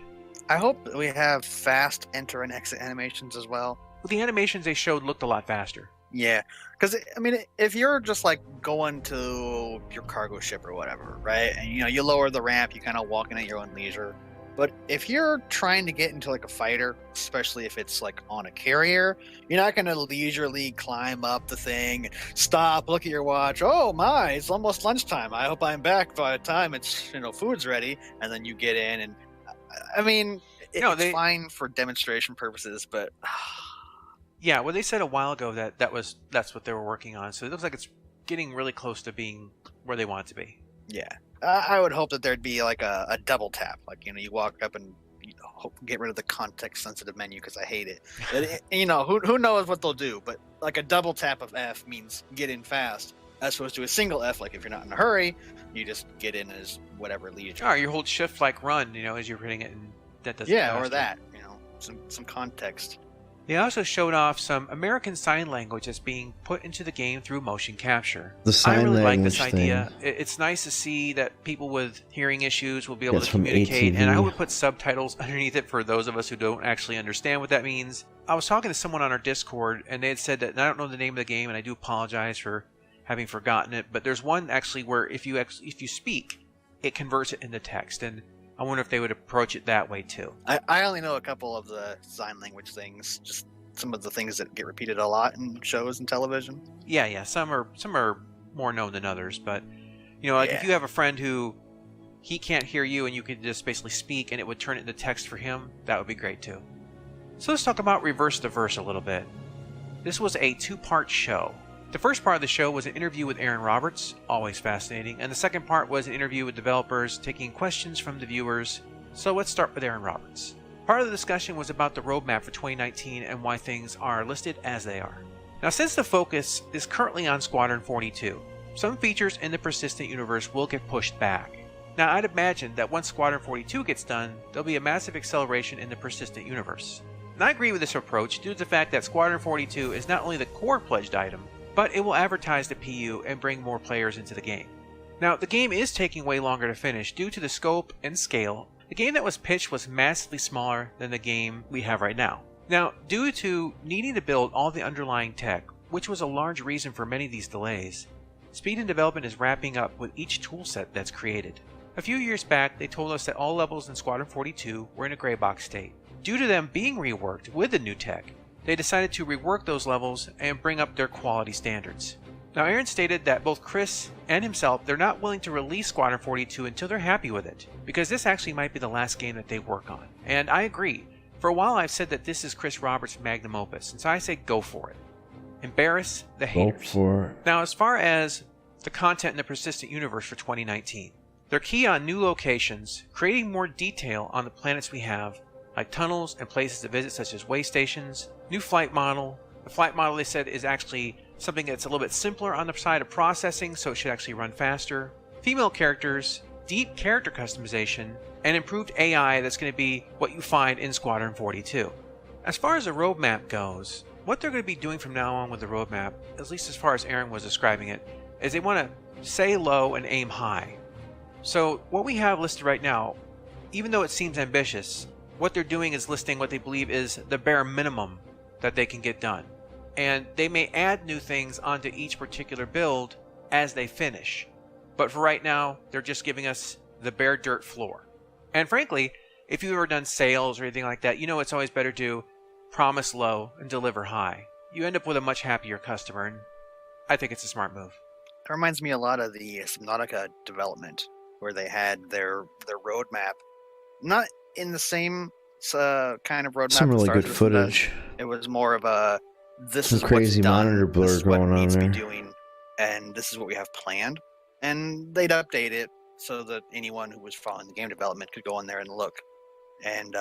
I hope that we have fast enter and exit animations as well. Well, the animations they showed looked a lot faster. Yeah, because I mean, if you're just like going to your cargo ship or whatever, right, and you lower the ramp, you kind of walking at your own leisure. But if you're trying to get into like a fighter, especially if it's like on a carrier, you're not going to leisurely climb up the thing, stop, look at your watch. Oh my, it's almost lunchtime. I hope I'm back by the time it's food's ready, and then you get in. And I mean, it's fine for demonstration purposes, but. Yeah, well, they said a while ago that's what they were working on. So it looks like it's getting really close to being where they want it to be. Yeah, I would hope that there'd be like a double tap, like you walk up and get rid of the context-sensitive menu because I hate it. But, who knows what they'll do? But like a double tap of F means get in fast, as opposed to a single F. Like if you're not in a hurry, you just get in as whatever leads you. Or you hold shift like run, as you're hitting it, and that doesn't. Yeah, or that. Some context. They also showed off some American Sign Language that's being put into the game through motion capture. I really like this idea. It's nice to see that people with hearing issues will be able to communicate, and I hope it puts subtitles underneath it for those of us who don't actually understand what that means. I was talking to someone on our Discord, and they had said that, and I don't know the name of the game, and I do apologize for having forgotten it, but there's one actually where if you speak, it converts it into text, and I wonder if they would approach it that way too. I only know a couple of the sign language things, just some of the things that get repeated a lot in shows and television. Yeah. Some are more known than others, but if you have a friend who he can't hear you and you could just basically speak and it would turn it into text for him, that would be great too. So let's talk about Reverse the Verse a little bit. This was a 2-part show. The first part of the show was an interview with Aaron Roberts, always fascinating, and the second part was an interview with developers taking questions from the viewers. So let's start with Aaron Roberts. Part of the discussion was about the roadmap for 2019 and why things are listed as they are. Now, since the focus is currently on Squadron 42, some features in the Persistent universe will get pushed back. Now, I'd imagine that once Squadron 42 gets done, there'll be a massive acceleration in the Persistent universe. And I agree with this approach due to the fact that Squadron 42 is not only the core pledged item, but it will advertise the PU and bring more players into the game. Now, the game is taking way longer to finish due to the scope and scale. The game that was pitched was massively smaller than the game we have right now. Now, due to needing to build all the underlying tech, which was a large reason for many of these delays, speed in development is wrapping up with each toolset that's created. A few years back, they told us that all levels in Squadron 42 were in a gray box state. Due to them being reworked with the new tech, they decided to rework those levels and bring up their quality standards. Now, Aaron stated that both Chris and himself, they're not willing to release Squadron 42 until they're happy with it, because this actually might be the last game that they work on. And I agree. For a while I've said that this is Chris Roberts' magnum opus, and so I say go for it. Embarrass the haters. Go for it. Now, as far as the content in the Persistent universe for 2019, they're key on new locations, creating more detail on the planets we have, like tunnels and places to visit such as way stations, new flight model. The flight model, they said, is actually something that's a little bit simpler on the side of processing, so it should actually run faster, female characters, deep character customization, and improved AI that's going to be what you find in Squadron 42. As far as the roadmap goes, what they're going to be doing from now on with the roadmap, at least as far as Aaron was describing it, is they want to say low and aim high. So what we have listed right now, even though it seems ambitious, what they're doing is listing what they believe is the bare minimum that they can get done. And they may add new things onto each particular build as they finish. But for right now, they're just giving us the bare dirt floor. And frankly, if you've ever done sales or anything like that, you know it's always better to promise low and deliver high. You end up with a much happier customer, and I think it's a smart move. It reminds me a lot of the Subnautica development, where they had their roadmap, not in the same kind of roadmap. Some really good footage. It was more of a this Some is crazy what's done, monitor blur this is what going on needs to there. be doing, and this is what we have planned. And they'd update it so that anyone who was following the game development could go in there and look. And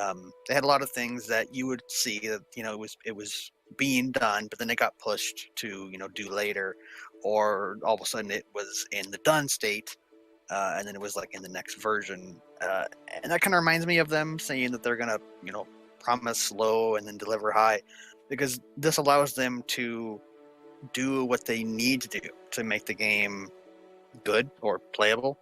they had a lot of things that you would see that it was being done, but then it got pushed to do later, or all of a sudden it was in the done state, and then it was like in the next version. And that kind of reminds me of them saying that they're gonna promise low and then deliver high, because this allows them to do what they need to do to make the game good or playable,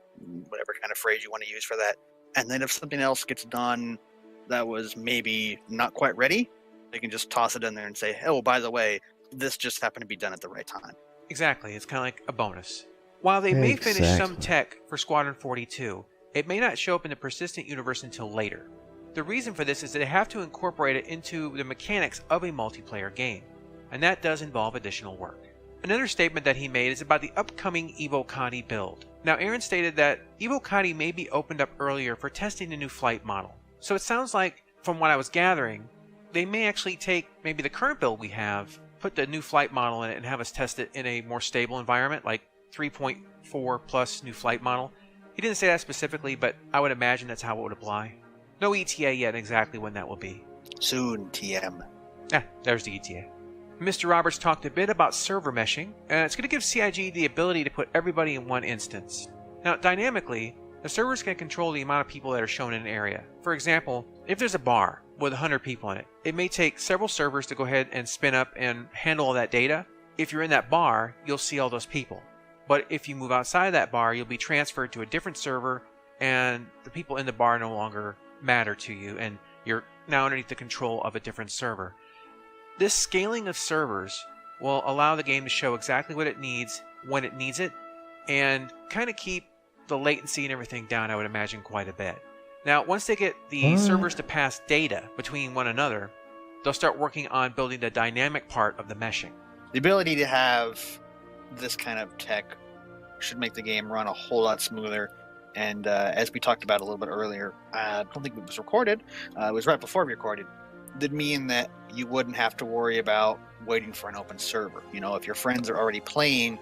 whatever kind of phrase you want to use for that. And then if something else gets done that was maybe not quite ready, they can just toss it in there and say, oh, by the way, this just happened to be done at the right time. Exactly, it's kind of like a bonus. While they may finish some tech for Squadron 42, it may not show up in the Persistent universe until later. The reason for this is that they have to incorporate it into the mechanics of a multiplayer game, and that does involve additional work. Another statement that he made is about the upcoming Evocati build. Now, Aaron stated that Evocati may be opened up earlier for testing a new flight model. So it sounds like, from what I was gathering, they may actually take maybe the current build we have, put the new flight model in it, and have us test it in a more stable environment, like 3.4 plus new flight model. He didn't say that specifically, but I would imagine that's how it would apply. No ETA yet exactly when that will be. Soon, TM. There's the ETA. Mr. Roberts talked a bit about server meshing, and it's going to give CIG the ability to put everybody in one instance. Now, dynamically, the servers can control the amount of people that are shown in an area. For example, if there's a bar with 100 people in it, it may take several servers to go ahead and spin up and handle all that data. If you're in that bar, you'll see all those people. But if you move outside of that bar, you'll be transferred to a different server, and the people in the bar no longer matter to you, and you're now underneath the control of a different server. This scaling of servers will allow the game to show exactly what it needs when it needs it, and kind of keep the latency and everything down, I would imagine, quite a bit. Now, once they get the servers to pass data between one another, they'll start working on building the dynamic part of the meshing. The ability to have this kind of tech should make the game run a whole lot smoother. And as we talked about a little bit earlier, I don't think it was recorded. It was right before we recorded. Did mean that you wouldn't have to worry about waiting for an open server. If your friends are already playing,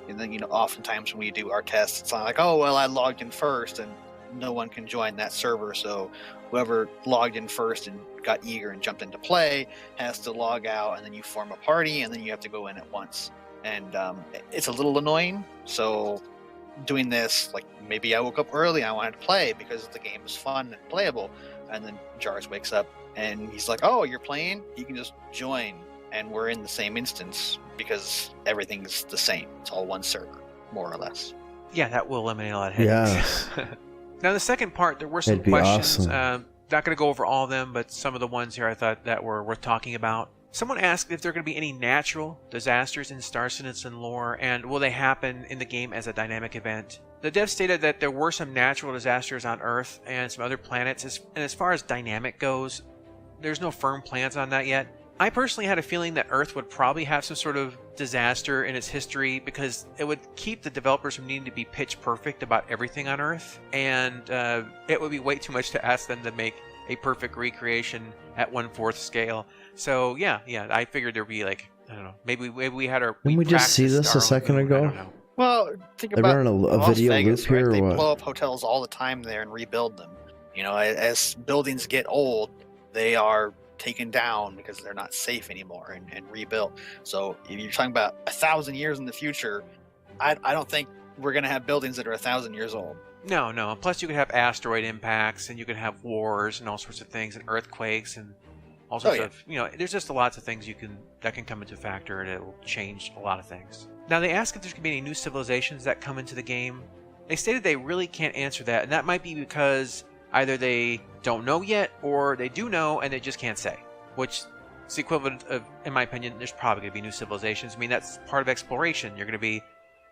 and then oftentimes when we do our tests, it's not like, oh well, I logged in first, and no one can join that server. So whoever logged in first and got eager and jumped into play has to log out, and then you form a party, and then you have to go in at once. And it's a little annoying. So doing this, like maybe I woke up early, I wanted to play because the game was fun and playable, and then Jars wakes up and he's like, oh, you're playing? You can just join, and we're in the same instance because everything's the same. It's all one server, more or less. Yeah, that will eliminate a lot of headaches. Yeah. Now, the second part, there were some That'd be questions. awesome. Not going to go over all of them, but some of the ones here I thought that were worth talking about. Someone asked if there are going to be any natural disasters in Star Citizen lore, and will they happen in the game as a dynamic event? The dev stated that there were some natural disasters on Earth and some other planets, and as far as dynamic goes, there's no firm plans on that yet. I personally had a feeling that Earth would probably have some sort of disaster in its history because it would keep the developers from needing to be pitch perfect about everything on Earth, and it would be way too much to ask them to make a perfect recreation at 1/4 scale. So yeah, I figured there'd be like, I don't know, maybe we had our. Didn't we just see this a second ago? I don't know. Well, think They're about running a Las video Vegas, loop here right? They or what? blow up hotels all the time there and rebuild them. As buildings get old, they are taken down because they're not safe anymore and rebuilt. So if you're talking about 1,000 years in the future, I don't think we're going to have buildings that are 1,000 years old. No. And plus, you could have asteroid impacts, and you could have wars and all sorts of things, and earthquakes, and all sorts of, there's just lots of things that can come into factor, and it will change a lot of things. Now, they ask if there's going to be any new civilizations that come into the game. They stated they really can't answer that, and that might be because either they don't know yet, or they do know and they just can't say, which is the equivalent of, in my opinion, there's probably going to be new civilizations. I mean, that's part of exploration. You're going to be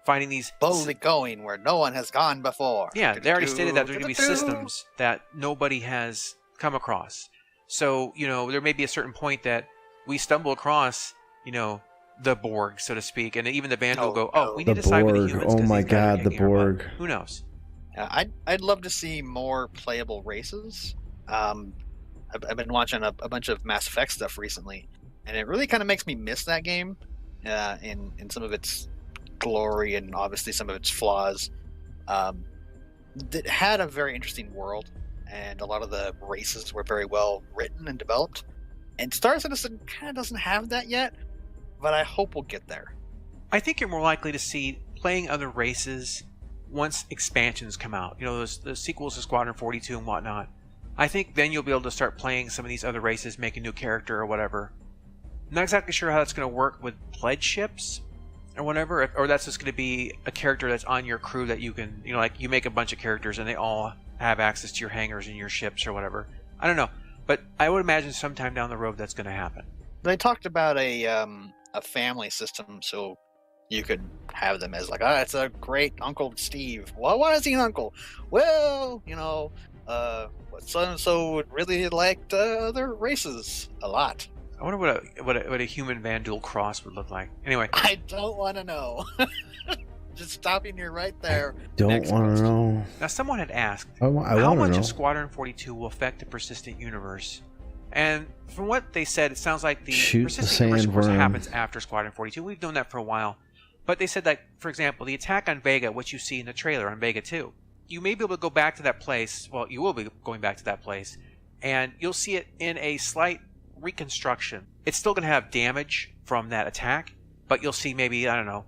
finding these... Boldly going where no one has gone before. Yeah, they already stated that there are going to be systems that nobody has come across. So, there may be a certain point that we stumble across, the Borg, so to speak, and even the band will go, we need to side with the humans. Oh my God, the Borg. Who knows? I'd love to see more playable races. I've been watching a bunch of Mass Effect stuff recently, and it really kind of makes me miss that game in some of its glory and obviously some of its flaws. It had a very interesting world, and a lot of the races were very well written and developed. And Star Citizen kind of doesn't have that yet, but I hope we'll get there. I think you're more likely to see playing other races once expansions come out. The sequels to Squadron 42 and whatnot. I think then you'll be able to start playing some of these other races, make a new character or whatever. I'm not exactly sure how that's going to work with pledge ships or whatever, or that's just going to be a character that's on your crew that you can, like you make a bunch of characters and they all have access to your hangars and your ships or whatever. I don't know, but I would imagine sometime down the road that's going to happen. They talked about a family system, so you could have them as like, it's a great Uncle Steve. Well, why is he an uncle? Well, so-and-so would really like other races a lot. I wonder what a human Vanduul cross would look like. Anyway. I don't want to know. Just stopping you right there. Don't want to know. Now, someone had asked, how much know. of Squadron 42 will affect the persistent universe? And from what they said, it sounds like the persistent universe, of course, happens after Squadron 42. We've known that for a while. But they said that, for example, the attack on Vega, which you see in the trailer on Vega 2, you may be able to go back to that place. Well, you will be going back to that place, and you'll see it in a slight reconstruction. It's still going to have damage from that attack, but you'll see maybe, I don't know,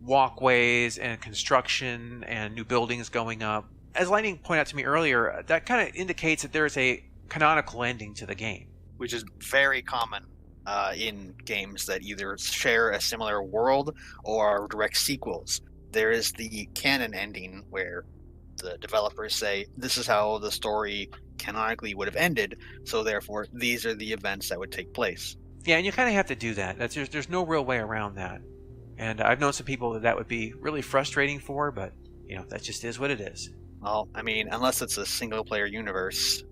walkways and construction and new buildings going up. As Lightning pointed out to me earlier, that kind of indicates that there is a canonical ending to the game. Which is very common in games that either share a similar world or are direct sequels. There is the canon ending where the developers say, this is how the story canonically would have ended, so therefore these are the events that would take place. Yeah, and you kind of have to do that. There's no real way around that. And I've known some people that would be really frustrating for, but, that just is what it is. Well, I mean, unless it's a single-player universe,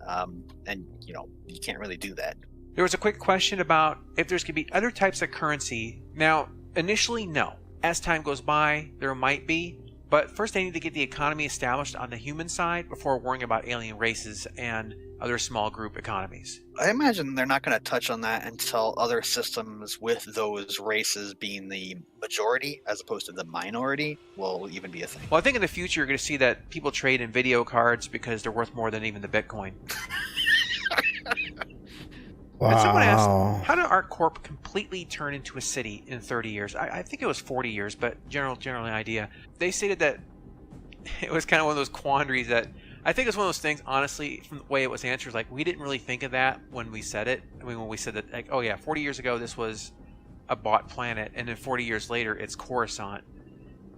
and, you can't really do that. There was a quick question about if there's going to be other types of currency. Now, initially, no. As time goes by, there might be. But first, they need to get the economy established on the human side before worrying about alien races and other small group economies. I imagine they're not going to touch on that until other systems with those races being the majority as opposed to the minority will even be a thing. Well, I think in the future you're going to see that people trade in video cards because they're worth more than even the Bitcoin. Wow. And someone asked, how did ArcCorp completely turn into a city in 30 years? I think it was 40 years, but generally idea. They stated that it was kind of one of those quandaries that I think it's one of those things, honestly, from the way it was answered, like we didn't really think of that when we said it. I mean, when we said that, like, oh yeah, 40 years ago this was a bought planet, and then 40 years later it's Coruscant.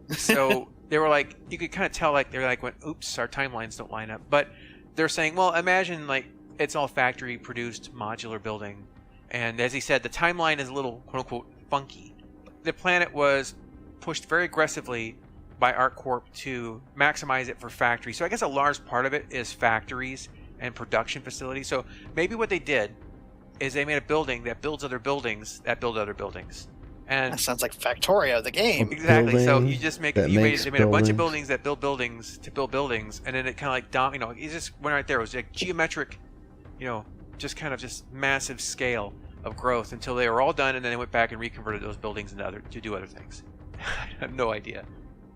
So they were like, you could kind of tell, like they're like, oops, our timelines don't line up. But they're saying, well, imagine like it's all factory produced modular building, and as he said, the timeline is a little quote unquote funky. The planet was pushed very aggressively by ArcCorp to maximize it for factories. So I guess a large part of it is factories and production facilities. So maybe what they did is they made a building that builds other buildings that build other buildings. And that sounds like Factorio, the game. Exactly. So you just make they made a bunch of buildings that build buildings to build buildings, and then it kind of like it just went right there. It was like geometric, just kind of just massive scale of growth until they were all done, and then they went back and reconverted those buildings to do other things. I have no idea.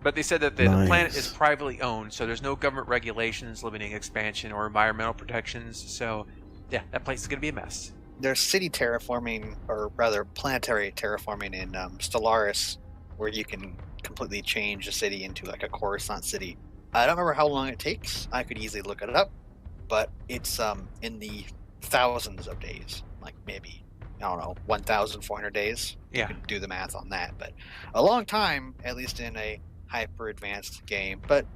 But they said that the planet is privately owned, so there's no government regulations limiting expansion or environmental protections. So, yeah, that place is going to be a mess. there's city terraforming, or rather planetary terraforming in Stellaris, where you can completely change a city into like a Coruscant city. I don't remember how long it takes. I could easily look it up, but it's in the thousands of days, like maybe, I don't know, 1,400 days. Yeah. You can do the math on that, but a long time, at least in a hyper advanced game. But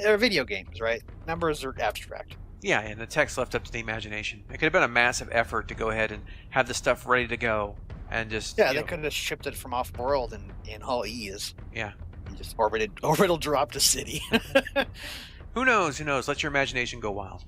they're video games, right? Numbers are abstract. Yeah, and the text left up to the imagination. It could have been a massive effort to go ahead and have the stuff ready to go and just... Yeah, they could have shipped it from off-world in all ease. Yeah. And just orbital dropped a city. Who knows? Who knows? Let your imagination go wild.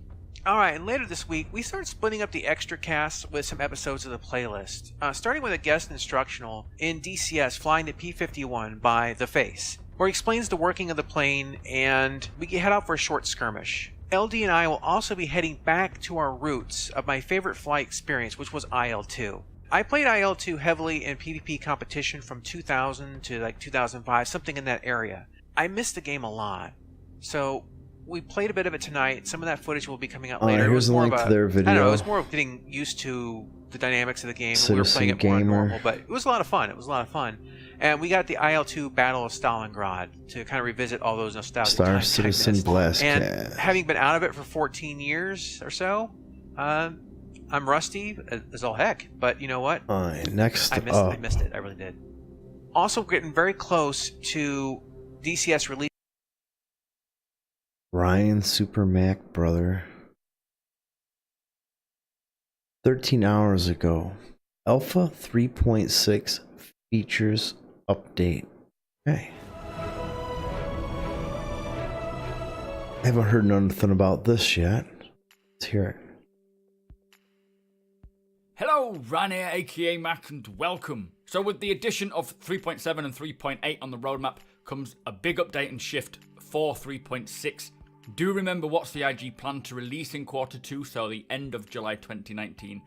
Alright, and later this week, we start splitting up the extra casts with some episodes of the playlist. Starting with a guest instructional in DCS Flying the P-51 by The Face, where he explains the working of the plane, and we head out for a short skirmish. LD and I will also be heading back to our roots of my favorite flight experience, which was IL-2. I played IL-2 heavily in PvP competition from 2000 to like 2005, something in that area. I missed the game a lot, so we played a bit of it tonight. Some of that footage will be coming out later. Here's a link to their video. I don't know, it was more of getting used to the dynamics of the game. We were playing it more normal, but it was a lot of fun. It was a lot of fun. And we got the IL-2 Battle of Stalingrad to kind of revisit all those nostalgic Star Citizen Blast And Cat. having been out of it for 14 years or so, I'm rusty as all heck. But you know what? Alright, next I up. missed it. I really did. Also getting very close to DCS release. Ryan Super Mac Brother. 13 hours ago. Alpha 3.6 features update. Okay. I haven't heard nothing about this yet. Let's hear it. Hello, Ryan here, aka Mac, and welcome. So with the addition of 3.7 and 3.8 on the roadmap comes a big update and shift for 3.6. Do remember what's the IG plan to release in Q2, so the end of July 2019.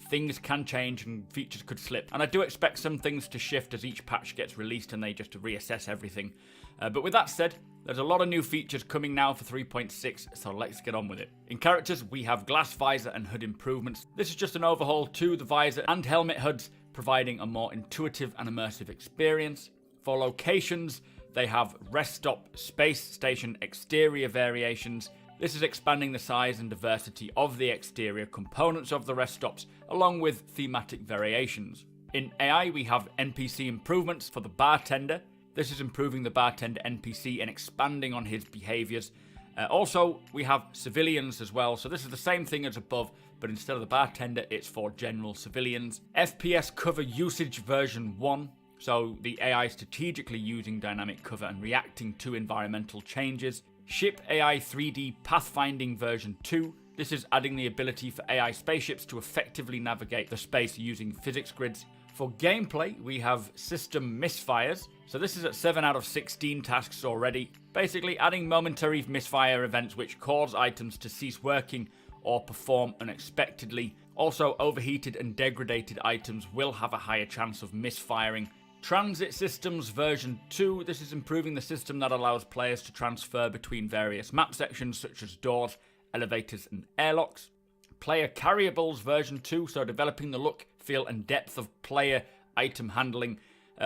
Things can change and features could slip, and I do expect some things to shift as each patch gets released and they just reassess everything. But with that said, there's a lot of new features coming now for 3.6, so let's get on with it. In characters, we have glass visor and hood improvements. This is just an overhaul to the visor and helmet hoods, providing a more intuitive and immersive experience. For locations, they have rest stop, space station, exterior variations. This is expanding the size and diversity of the exterior components of the rest stops, along with thematic variations. In AI, we have NPC improvements for the bartender. This is improving the bartender NPC and expanding on his behaviors. Also, we have civilians as well, so this is the same thing as above, but instead of the bartender, it's for general civilians. FPS cover usage version 1. So the AI strategically using dynamic cover and reacting to environmental changes. Ship AI 3D pathfinding version 2. This is adding the ability for AI spaceships to effectively navigate the space using physics grids. For gameplay, we have system misfires. So this is at 7 out of 16 tasks already. Basically adding momentary misfire events which cause items to cease working or perform unexpectedly. Also, overheated and degraded items will have a higher chance of misfiring. Transit Systems version 2. This is improving the system that allows players to transfer between various map sections such as doors, elevators and airlocks. Player Carryables version 2, so developing the look, feel and depth of player item handling.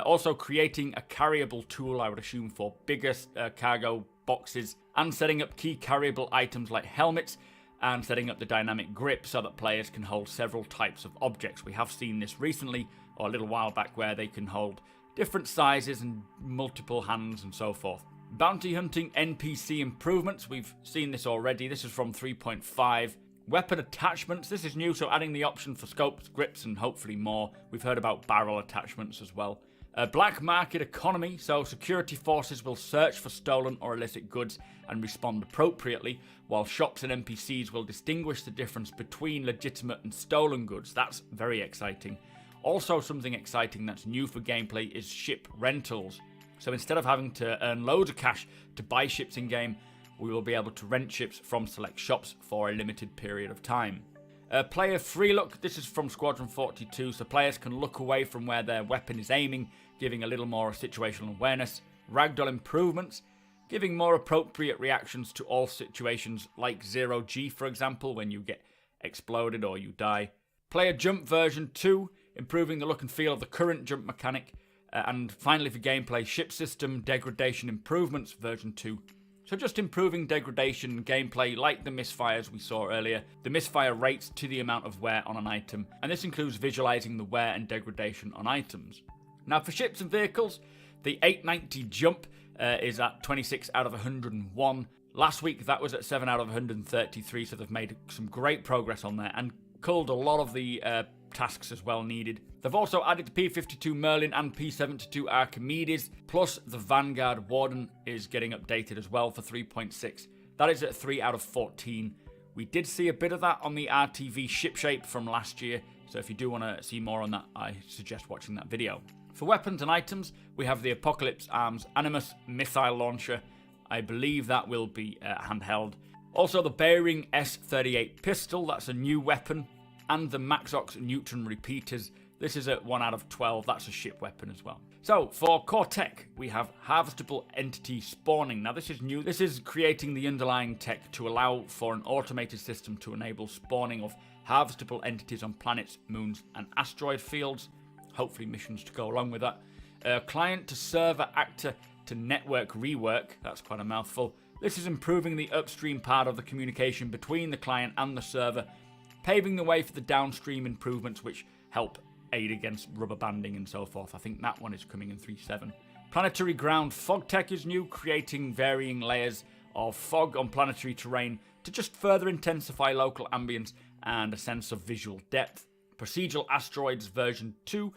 Also creating a carryable tool, I would assume, for bigger cargo boxes, and setting up key carryable items like helmets, and setting up the dynamic grip so that players can hold several types of objects. We have seen this recently, or a little while back, where they can hold different sizes and multiple hands and so forth. Bounty hunting NPC improvements, we've seen this already. This is from 3.5. Weapon attachments, this is new, so adding the option for scopes, grips and hopefully more. We've heard about barrel attachments as well. Black market economy, so security forces will search for stolen or illicit goods and respond appropriately, while shops and NPCs will distinguish the difference between legitimate and stolen goods. That's very exciting. Also, something exciting that's new for gameplay is ship rentals. So instead of having to earn loads of cash to buy ships in game, we will be able to rent ships from select shops for a limited period of time. Player free look, this is from Squadron 42, so players can look away from where their weapon is aiming, giving a little more situational awareness. Ragdoll improvements, giving more appropriate reactions to all situations, like 0G for example, when you get exploded or you die. Player Jump version 2, improving the look and feel of the current jump mechanic. And finally for gameplay, Ship System Degradation Improvements version 2. So just improving degradation gameplay like the misfires we saw earlier. The misfire rates to the amount of wear on an item, and this includes visualizing the wear and degradation on items. Now for ships and vehicles, the 890 jump is at 26 out of 101. Last week that was at 7 out of 133, so they've made some great progress on there and culled a lot of the tasks as well needed. They've also added the P-52 Merlin and P-72 Archimedes, plus the Vanguard Warden is getting updated as well for 3.6. That is at 3 out of 14. We did see a bit of that on the RTV ship shape from last year, so if you do want to see more on that, I suggest watching that video. For weapons and items, we have the Apocalypse Arms Animus missile launcher. I believe that will be handheld. Also the Bearing S38 pistol, that's a new weapon, and the Maxox neutron repeaters. This is at 1 out of 12, that's a ship weapon as well. So for core tech, we have harvestable entity spawning. Now this is new. This is creating the underlying tech to allow for an automated system to enable spawning of harvestable entities on planets, moons, and asteroid fields. Hopefully missions to go along with that. Client to server actor to network rework. That's quite a mouthful. This is improving the upstream part of the communication between the client and the server, paving the way for the downstream improvements which help aid against rubber banding and so forth. I think that one is coming in 3.7. Planetary ground fog tech is new, creating varying layers of fog on planetary terrain to just further intensify local ambience and a sense of visual depth. Procedural asteroids version 2,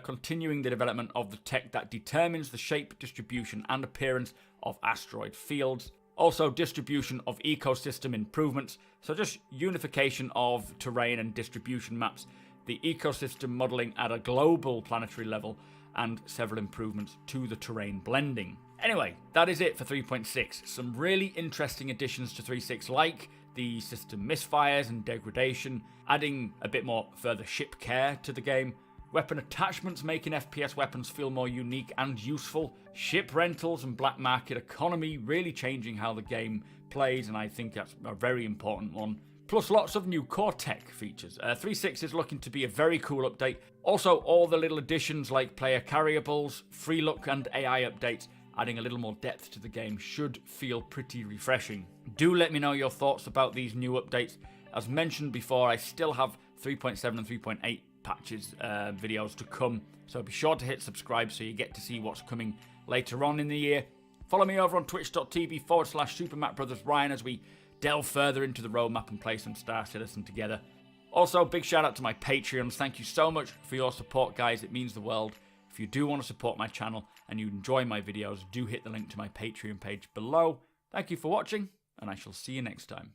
continuing the development of the tech that determines the shape, distribution and appearance of asteroid fields. Also distribution of ecosystem improvements, so just unification of terrain and distribution maps, the ecosystem modelling at a global planetary level, and several improvements to the terrain blending. Anyway, that is it for 3.6. Some really interesting additions to 3.6 like the system misfires and degradation, adding a bit more further ship care to the game, weapon attachments making FPS weapons feel more unique and useful, ship rentals and black market economy really changing how the game plays, and I think that's a very important one. Plus lots of new core tech features. 3.6 is looking to be a very cool update. Also all the little additions like player carryables, free look and AI updates, adding a little more depth to the game should feel pretty refreshing. Do let me know your thoughts about these new updates. As mentioned before, I still have 3.7 and 3.8 patches videos to come, so be sure to hit subscribe so you get to see what's coming later on in the year. Follow me over on twitch.tv/SuperMapBrothersRyan as we delve further into the roadmap and play some Star Citizen together. Also, big shout out to my Patreons. Thank you so much for your support, guys. It means the world. If you do want to support my channel and you enjoy my videos, do hit the link to my Patreon page below. Thank you for watching, and I shall see you next time.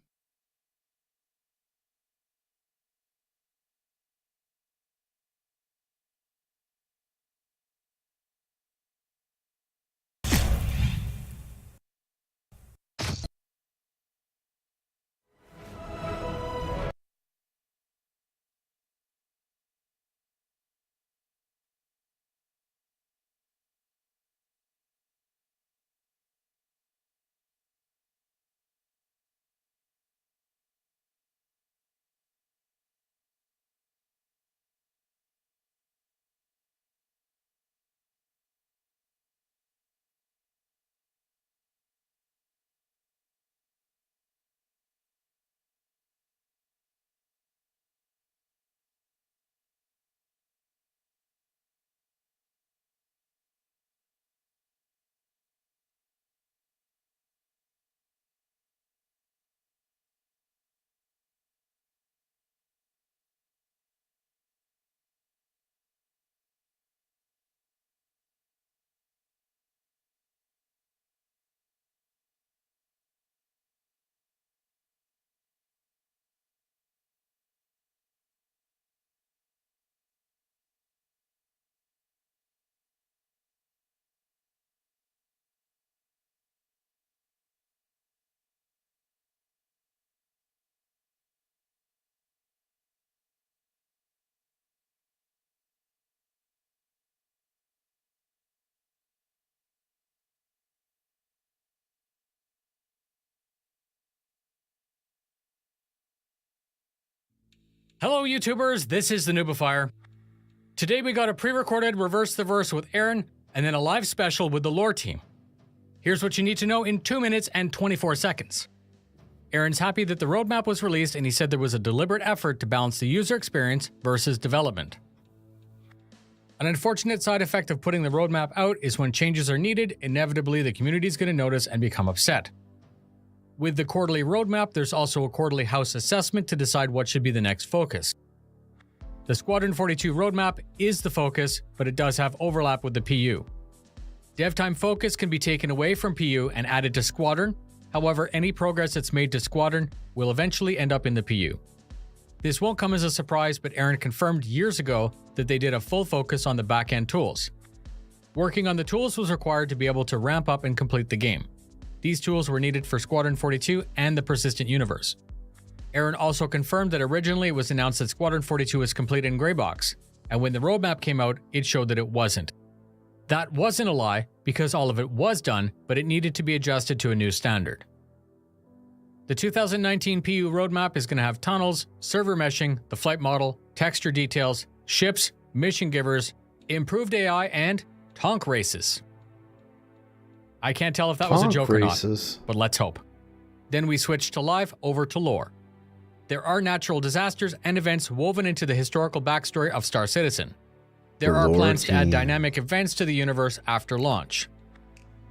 Hello YouTubers, this is the Noobifier. Today we got a pre-recorded Reverse the Verse with Aaron, and then a live special with the Lore team. Here's what you need to know in 2 minutes and 24 seconds. Aaron's happy that the roadmap was released, and he said there was a deliberate effort to balance the user experience versus development. An unfortunate side effect of putting the roadmap out is when changes are needed, inevitably the community is going to notice and become upset. With the quarterly roadmap, there's also a quarterly house assessment to decide what should be the next focus. The Squadron 42 roadmap is the focus, but it does have overlap with the PU. Dev time focus can be taken away from PU and added to Squadron. However, any progress that's made to Squadron will eventually end up in the PU. This won't come as a surprise, but Aaron confirmed years ago that they did a full focus on the back-end tools. Working on the tools was required to be able to ramp up and complete the game. These tools were needed for Squadron 42 and the Persistent Universe. Aaron also confirmed that originally it was announced that Squadron 42 was complete in Greybox, and when the roadmap came out, it showed that it wasn't. That wasn't a lie, because all of it was done, but it needed to be adjusted to a new standard. The 2019 PU roadmap is going to have tunnels, server meshing, the flight model, texture details, ships, mission givers, improved AI, and tonk races. I can't tell if that was a joke or not, but let's hope. Then we switch to live over to lore. There are natural disasters and events woven into the historical backstory of Star Citizen. There are plans to add dynamic events to the universe after launch.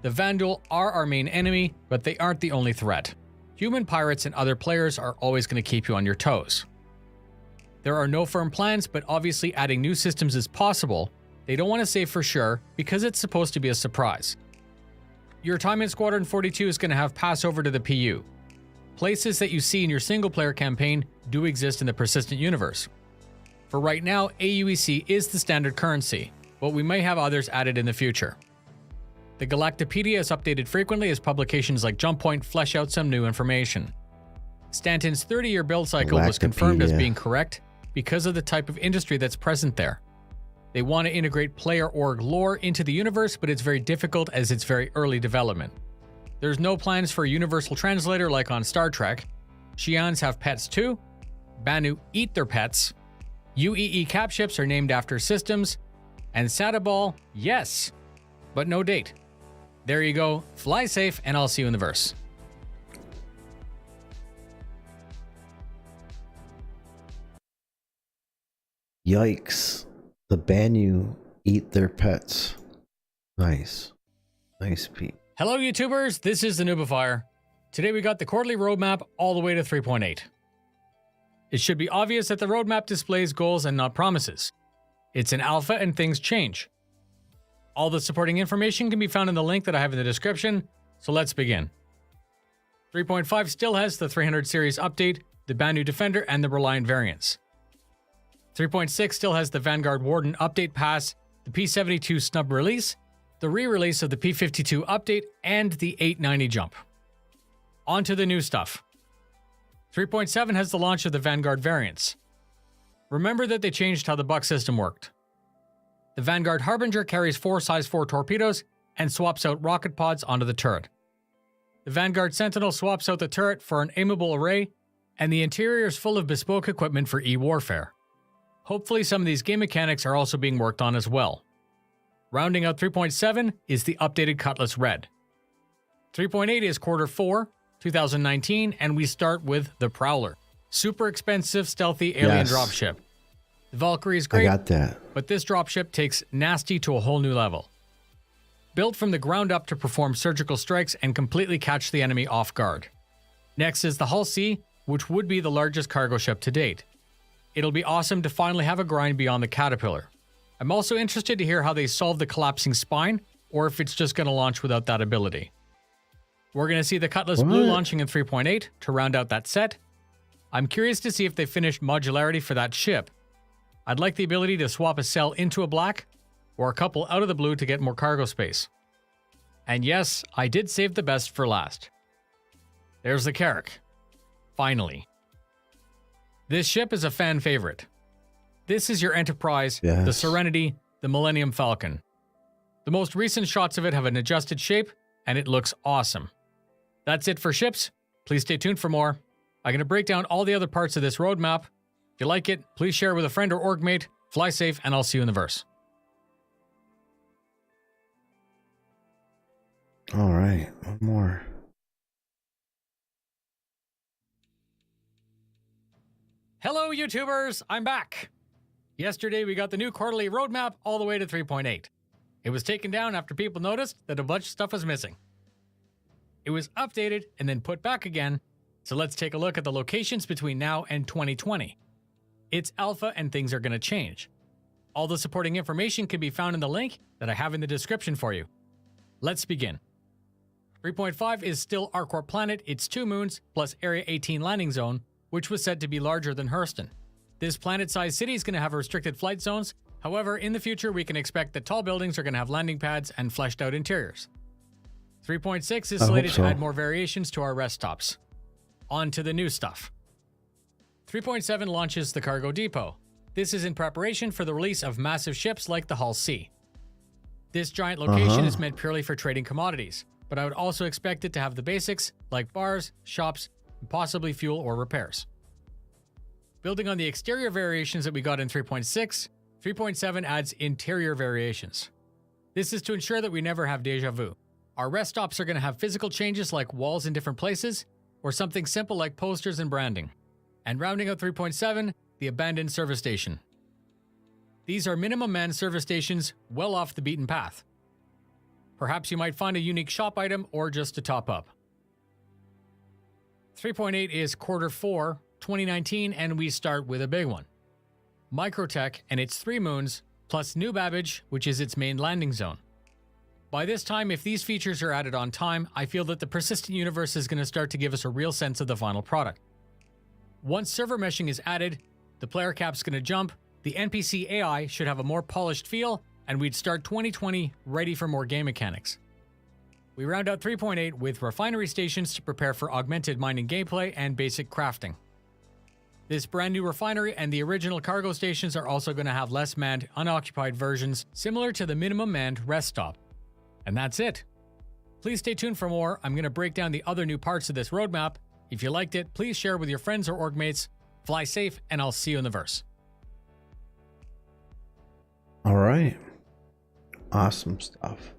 The Vanduul are our main enemy, but they aren't the only threat. Human pirates and other players are always going to keep you on your toes. There are no firm plans, but obviously adding new systems is possible. They don't want to say for sure because it's supposed to be a surprise. Your time in Squadron 42 is going to have passover to the PU. Places that you see in your single-player campaign do exist in the Persistent Universe. For right now, AUEC is the standard currency, but we may have others added in the future. The Galactopedia is updated frequently as publications like Jump Point flesh out some new information. Stanton's 30-year build cycle was confirmed as being correct because of the type of industry that's present there. They want to integrate player org lore into the universe, but it's very difficult as it's very early development. There's no plans for a universal translator like on Star Trek. Xi'ans have pets too. Banu eat their pets. UEE cap ships are named after systems. And Sadabal, yes, but no date. There you go. Fly safe, and I'll see you in the verse. Yikes. The Banu eat their pets. Nice. Nice, Pete. Hello, YouTubers. This is the Noobifier. Today we got the quarterly roadmap all the way to 3.8. It should be obvious that the roadmap displays goals and not promises. It's an alpha and things change. All the supporting information can be found in the link that I have in the description, so let's begin. 3.5 still has the 300 series update, the Banu Defender, and the Reliant variants. 3.6 still has the Vanguard Warden update pass, the P72 snub release, the re-release of the P52 update, and the 890 jump. On to the new stuff. 3.7 has the launch of the Vanguard variants. Remember that they changed how the buck system worked. The Vanguard Harbinger carries 4 size 4 torpedoes and swaps out rocket pods onto the turret. The Vanguard Sentinel swaps out the turret for an aimable array, and the interior is full of bespoke equipment for E-warfare. Hopefully some of these game mechanics are also being worked on as well. Rounding out 3.7 is the updated Cutlass Red. 3.8 is Quarter 4, 2019, and we start with the Prowler. Super expensive, stealthy alien dropship. The Valkyrie is great, I got that. But this dropship takes nasty to a whole new level. Built from the ground up to perform surgical strikes and completely catch the enemy off guard. Next is the Hull C, which would be the largest cargo ship to date. It'll be awesome to finally have a grind beyond the Caterpillar. I'm also interested to hear how they solve the collapsing spine, or if it's just going to launch without that ability. We're going to see the Cutlass Blue launching in 3.8 to round out that set. I'm curious to see if they finished modularity for that ship. I'd like the ability to swap a cell into a black, or a couple out of the blue to get more cargo space. And yes, I did save the best for last. There's the Carrack. Finally. This ship is a fan favorite. This is your Enterprise, the Serenity, the Millennium Falcon. The most recent shots of it have an adjusted shape, and it looks awesome. That's it for ships. Please stay tuned for more. I'm going to break down all the other parts of this roadmap. If you like it, please share with a friend or org mate. Fly safe, and I'll see you in the verse. All right, one more. Hello, YouTubers! I'm back! Yesterday, we got the new quarterly roadmap all the way to 3.8. It was taken down after people noticed that a bunch of stuff was missing. It was updated and then put back again, so let's take a look at the locations between now and 2020. It's alpha and things are going to change. All the supporting information can be found in the link that I have in the description for you. Let's begin. 3.5 is still Arcorp Planet, its 2 moons, plus Area 18 landing zone, which was said to be larger than Hurston. This planet-sized city is going to have restricted flight zones. However, in the future, we can expect that tall buildings are going to have landing pads and fleshed-out interiors. 3.6 is slated to add more variations to our rest stops. On to the new stuff. 3.7 launches the cargo depot. This is in preparation for the release of massive ships like the Hull C. This giant location is meant purely for trading commodities, but I would also expect it to have the basics like bars, shops, and possibly fuel or repairs. Building on the exterior variations that we got in 3.6, 3.7 adds interior variations. This is to ensure that we never have deja vu. Our rest stops are going to have physical changes like walls in different places, or something simple like posters and branding. And rounding out 3.7, the abandoned service station. These are minimum manned service stations well off the beaten path. Perhaps you might find a unique shop item or just to top up. 3.8 is Q4 2019, and we start with a big one. Microtech and its 3 moons, plus New Babbage, which is its main landing zone. By this time, if these features are added on time, I feel that the persistent universe is going to start to give us a real sense of the final product. Once server meshing is added, the player cap's going to jump, the NPC AI should have a more polished feel, and we'd start 2020 ready for more game mechanics. We round out 3.8 with refinery stations to prepare for augmented mining gameplay and basic crafting. This brand new refinery and the original cargo stations are also going to have less manned, unoccupied versions similar to the minimum manned rest stop. And that's it. Please stay tuned for more. I'm going to break down the other new parts of this roadmap. If you liked it, please share with your friends or org mates. Fly safe, and I'll see you in the verse. All right. Awesome stuff.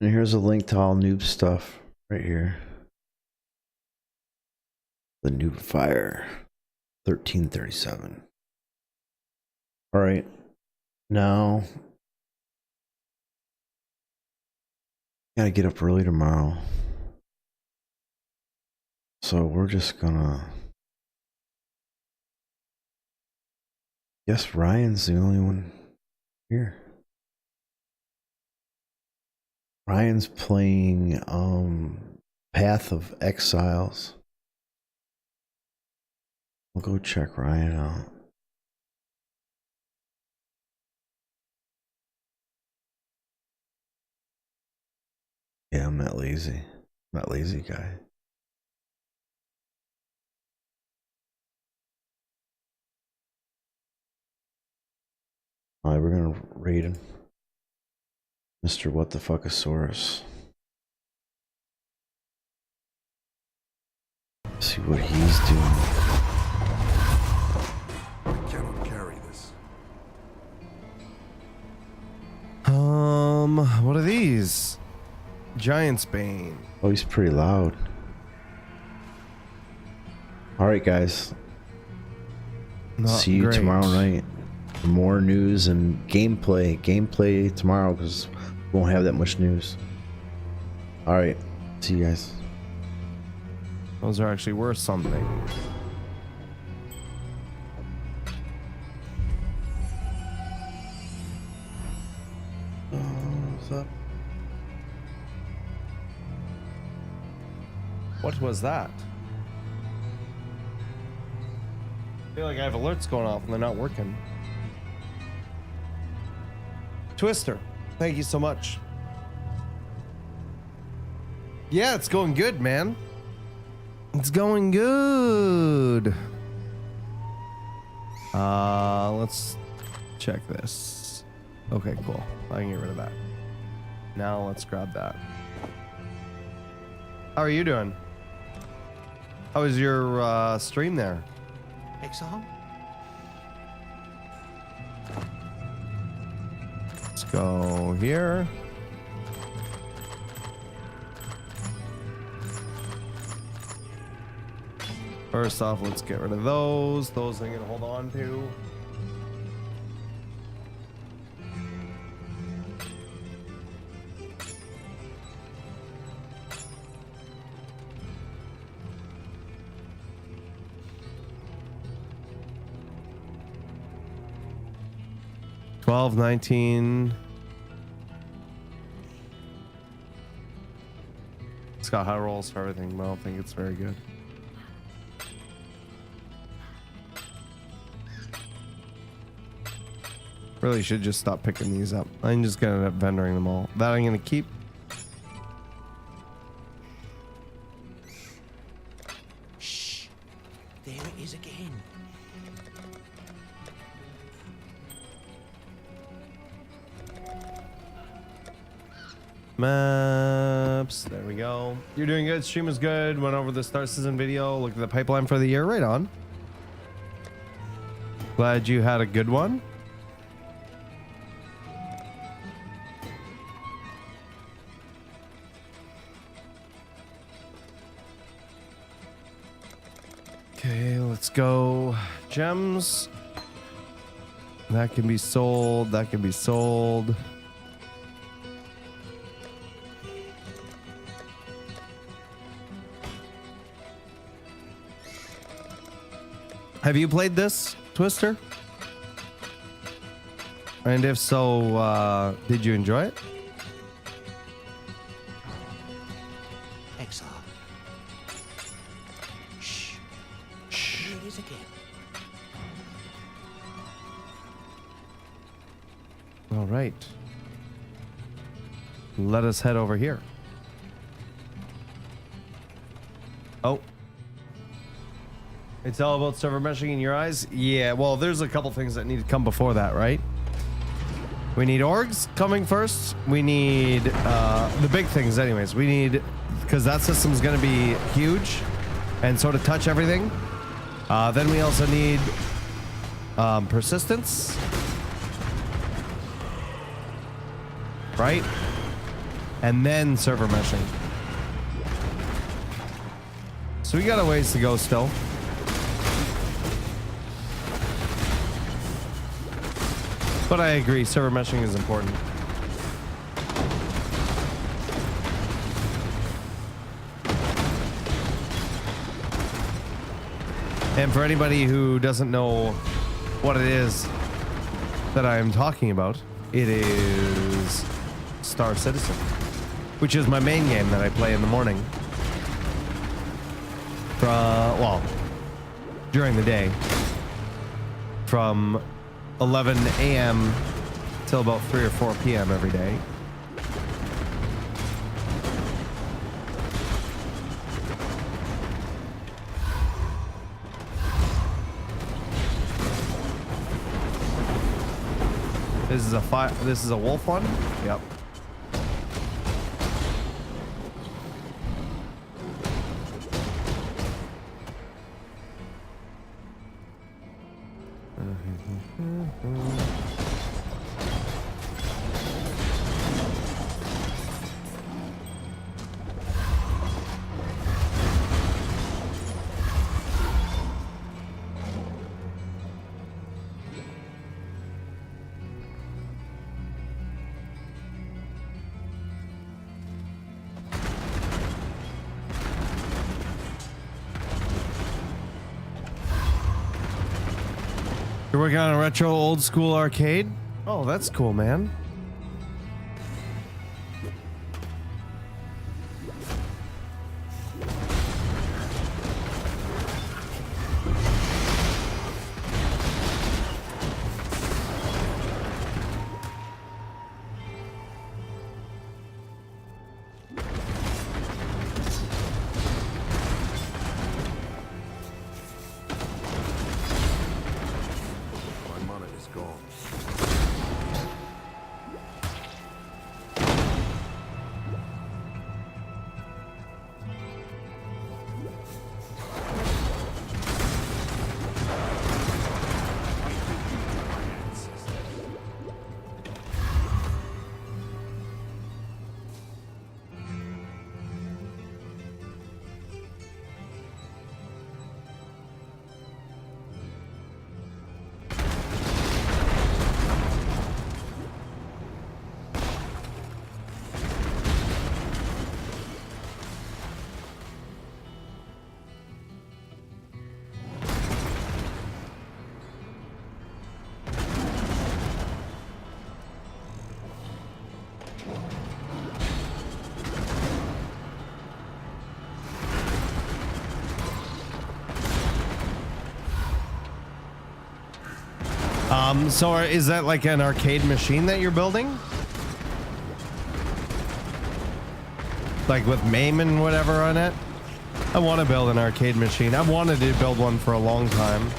And here's a link to all noob stuff right here. The Noob Fire 1337. All right. Now, gotta get up early tomorrow. So we're just gonna... Guess Ryan's the only one here. Ryan's playing Path of Exiles. We'll go check Ryan out. Yeah, I'm not lazy. I'm not lazy guy. Alright, we're gonna raid him. Mr. What the Fuckosaurus. See what he's doing. I cannot carry this. What are these? Giant's Bane. Oh, he's pretty loud. Alright, guys. See you tomorrow night. For more news and gameplay. Gameplay tomorrow because we won't have that much news. Alright. See you guys. Those are actually worth something. What's up? What was that? I feel like I have alerts going off and they're not working. Twister, thank you so much. Yeah, it's going good, man. It's going good. Let's check this. Okay, cool. I can get rid of that. Now let's grab that. How are you doing? How was your stream there? Exile? Let's go here. First off, let's get rid of those. Those I'm gonna hold on to. $12, $19. It's got high rolls for everything, but I don't think it's very good. Really should just stop picking these up. I'm just gonna end up vendoring them all. That I'm gonna keep. Shh. There it is again. Maps. There we go. You're doing good. Stream is good. Went over the Star Citizen video. Look at the pipeline for the year. Right on. Glad you had a good one. Okay, let's go. Gems. That can be sold. That can be sold. Have you played this, Twister? And if so, did you enjoy it? Exile. Shh. Shh. There it is again. All right. Let us head over here. Oh. It's all about server meshing in your eyes? Yeah, well, there's a couple things that need to come before that, right? We need orgs coming first. We need the big things anyways. We need, because that system's going to be huge and sort of touch everything. Then we also need persistence. Right? And then server meshing. So we got a ways to go still. But I agree, server meshing is important. And for anybody who doesn't know what it is that I am talking about, it is Star Citizen, which is my main game that I play in the morning. Well, during the day. From 11 a.m. till about 3 or 4 p.m. every day. This is a wolf one? Yep. You're working on a retro old school arcade? Oh, that's cool, man. So is that like an arcade machine that you're building? Like with MAME and whatever on it? I want to build an arcade machine. I've wanted to build one for a long time.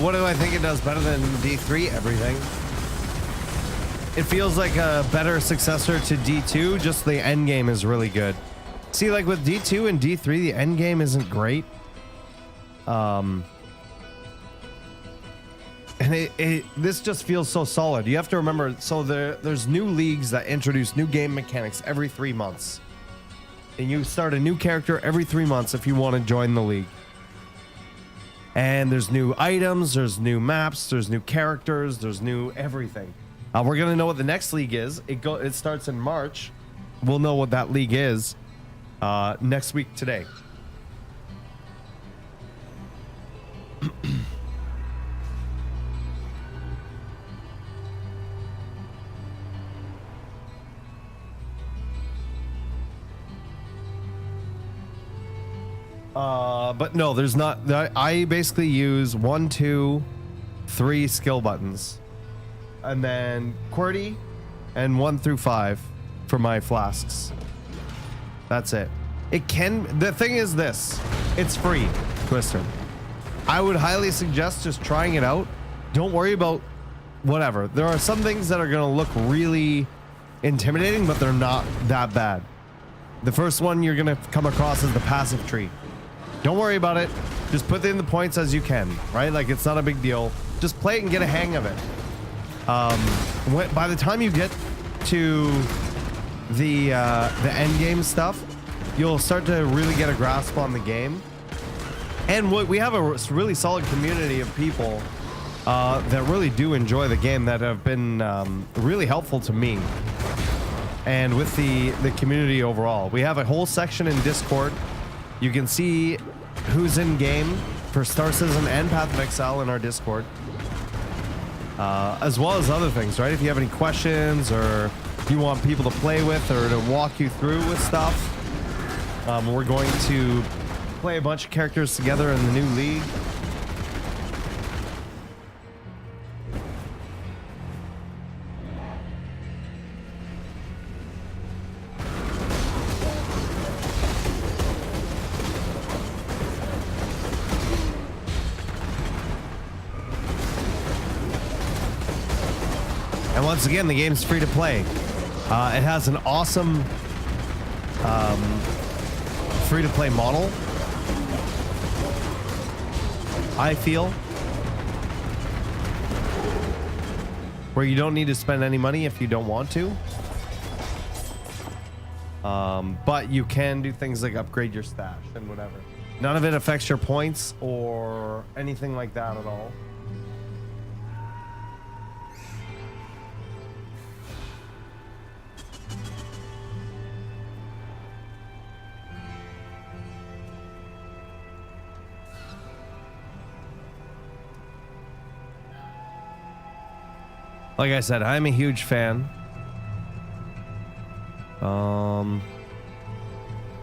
What do I think it does better than D3? Everything. It feels like a better successor to D2, just the end game is really good. See, like with D2 and D3, the end game isn't great. And this just feels so solid. You have to remember, so there's new leagues that introduce new game mechanics every 3 months. And you start a new character every 3 months if you want to join the league. And there's new items, there's new maps, there's new characters, there's new everything. We're gonna know what the next league is. It starts in March. We'll know what that league is next week today. But no, there's not. I basically use 1, 2, 3 skill buttons, and then QWERTY and 1 through 5 for my flasks. That's it. The thing is this, it's free, Twister. I would highly suggest just trying it out. Don't worry about whatever. There are some things that are gonna look really intimidating, but they're not that bad. The first one you're gonna come across is the passive tree. Don't worry about it. Just put in the points as you can, right? Like, it's not a big deal. Just play it and get a hang of it. By the time you get to the end game stuff, you'll start to really get a grasp on the game. And we have a really solid community of people that really do enjoy the game, that have been really helpful to me and with the community overall. We have a whole section in Discord. You can see who's in game for Star Citizen and Path of Exile in our Discord, as well as other things, right? If you have any questions or you want people to play with or to walk you through with stuff, we're going to play a bunch of characters together in the new league. And once again, the game's free to play. It has an awesome free to play model, I feel, where you don't need to spend any money if you don't want to. But you can do things like upgrade your stash and whatever. None of it affects your points or anything like that at all. Like I said, I'm a huge fan.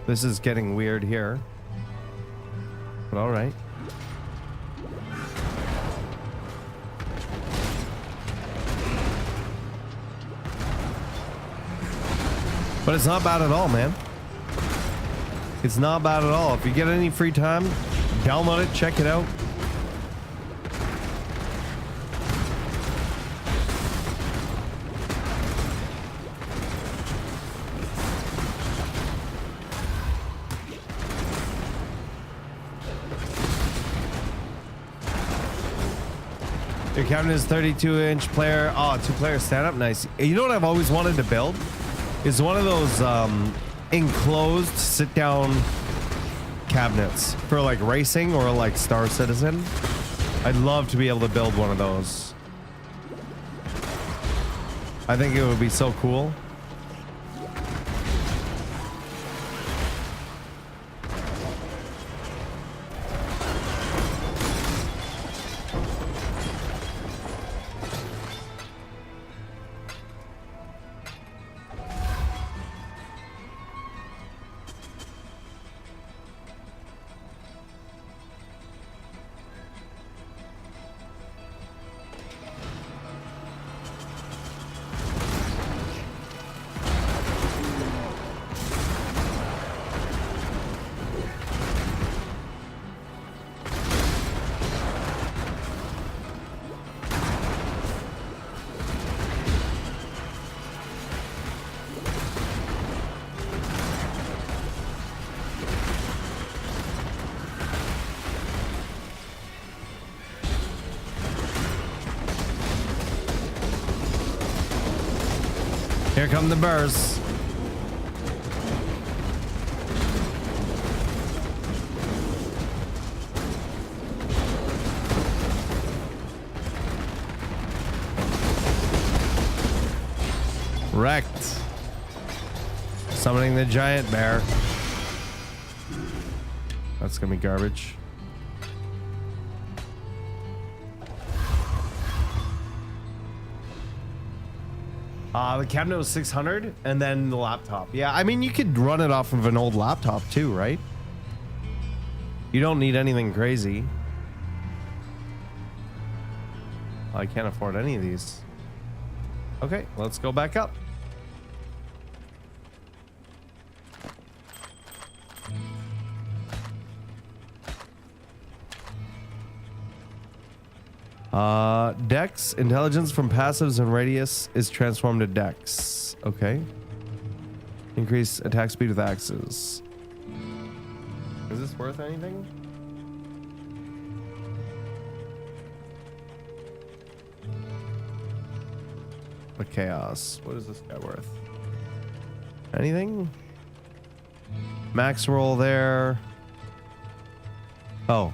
This is getting weird here, but all right. But it's not bad at all, man. It's not bad at all. If you get any free time, download it, check it out. Your captain is 32-inch player. Oh, 2-player stand-up. Nice. You know what I've always wanted to build? Is one of those enclosed sit-down cabinets for like racing or like Star Citizen. I'd love to be able to build one of those. I think it would be so cool. Here come the bursts. Wrecked. Summoning the giant bear. That's gonna be garbage. The cabinet was 600 and then the laptop. Yeah, I mean, you could run it off of an old laptop too, right? You don't need anything crazy. I can't afford any of these. Okay, let's go back up. Dex intelligence from passives and radius is transformed to Dex. Okay. Increase attack speed with axes. Is this worth anything? The chaos. What is this guy worth? Anything? Max roll there. Oh.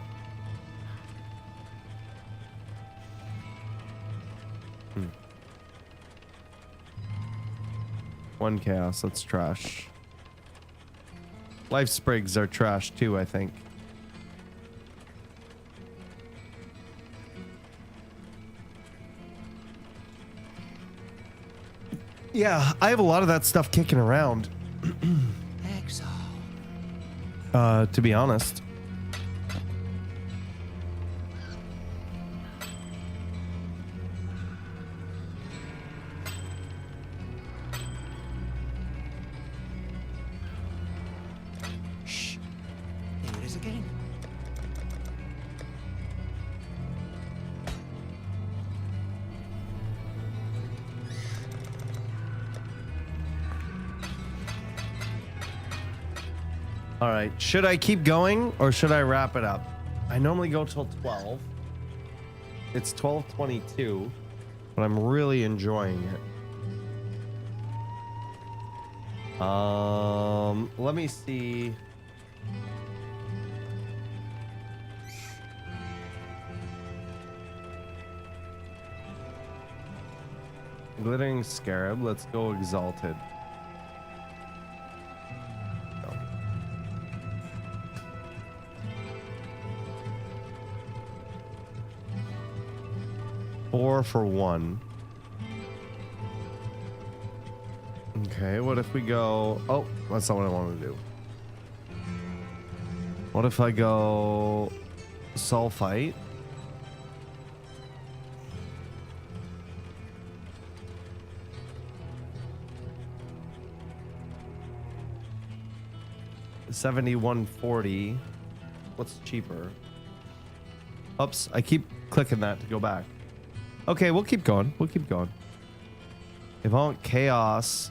One chaos, that's trash. Life sprigs are trash too, I think. Yeah, I have a lot of that stuff kicking around. To be honest. All right, should I keep going or should I wrap it up? I normally go till 12. It's 12:22, but I'm really enjoying it. Let me see. Glittering Scarab, let's go Exalted. 4 for 1. Okay, what if we go... Oh, that's not what I wanted to do. What if I go... Sulfite? $71.40. What's cheaper? Oops, I keep clicking that to go back. Okay, we'll keep going. We'll keep going. If I want Chaos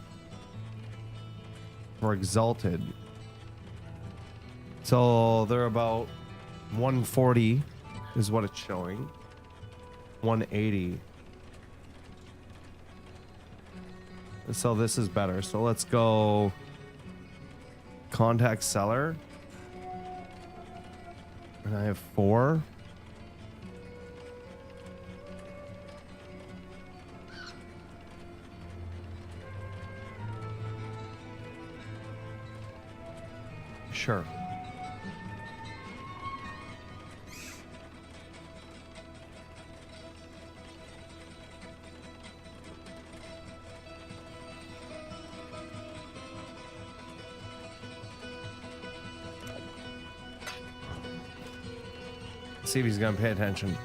for Exalted. So they're about 140 is what it's showing. 180. So this is better. So let's go Contact Seller. And I have 4. Sure. See if he's gonna pay attention.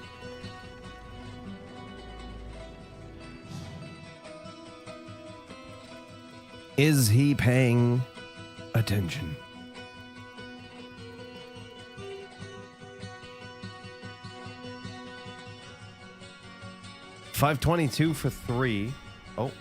Is he paying attention? $522 for 3. Oh.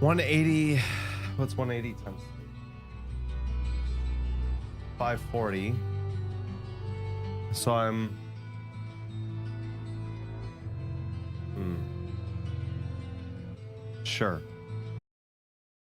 180. What's 180 times 540? So I'm. Sure.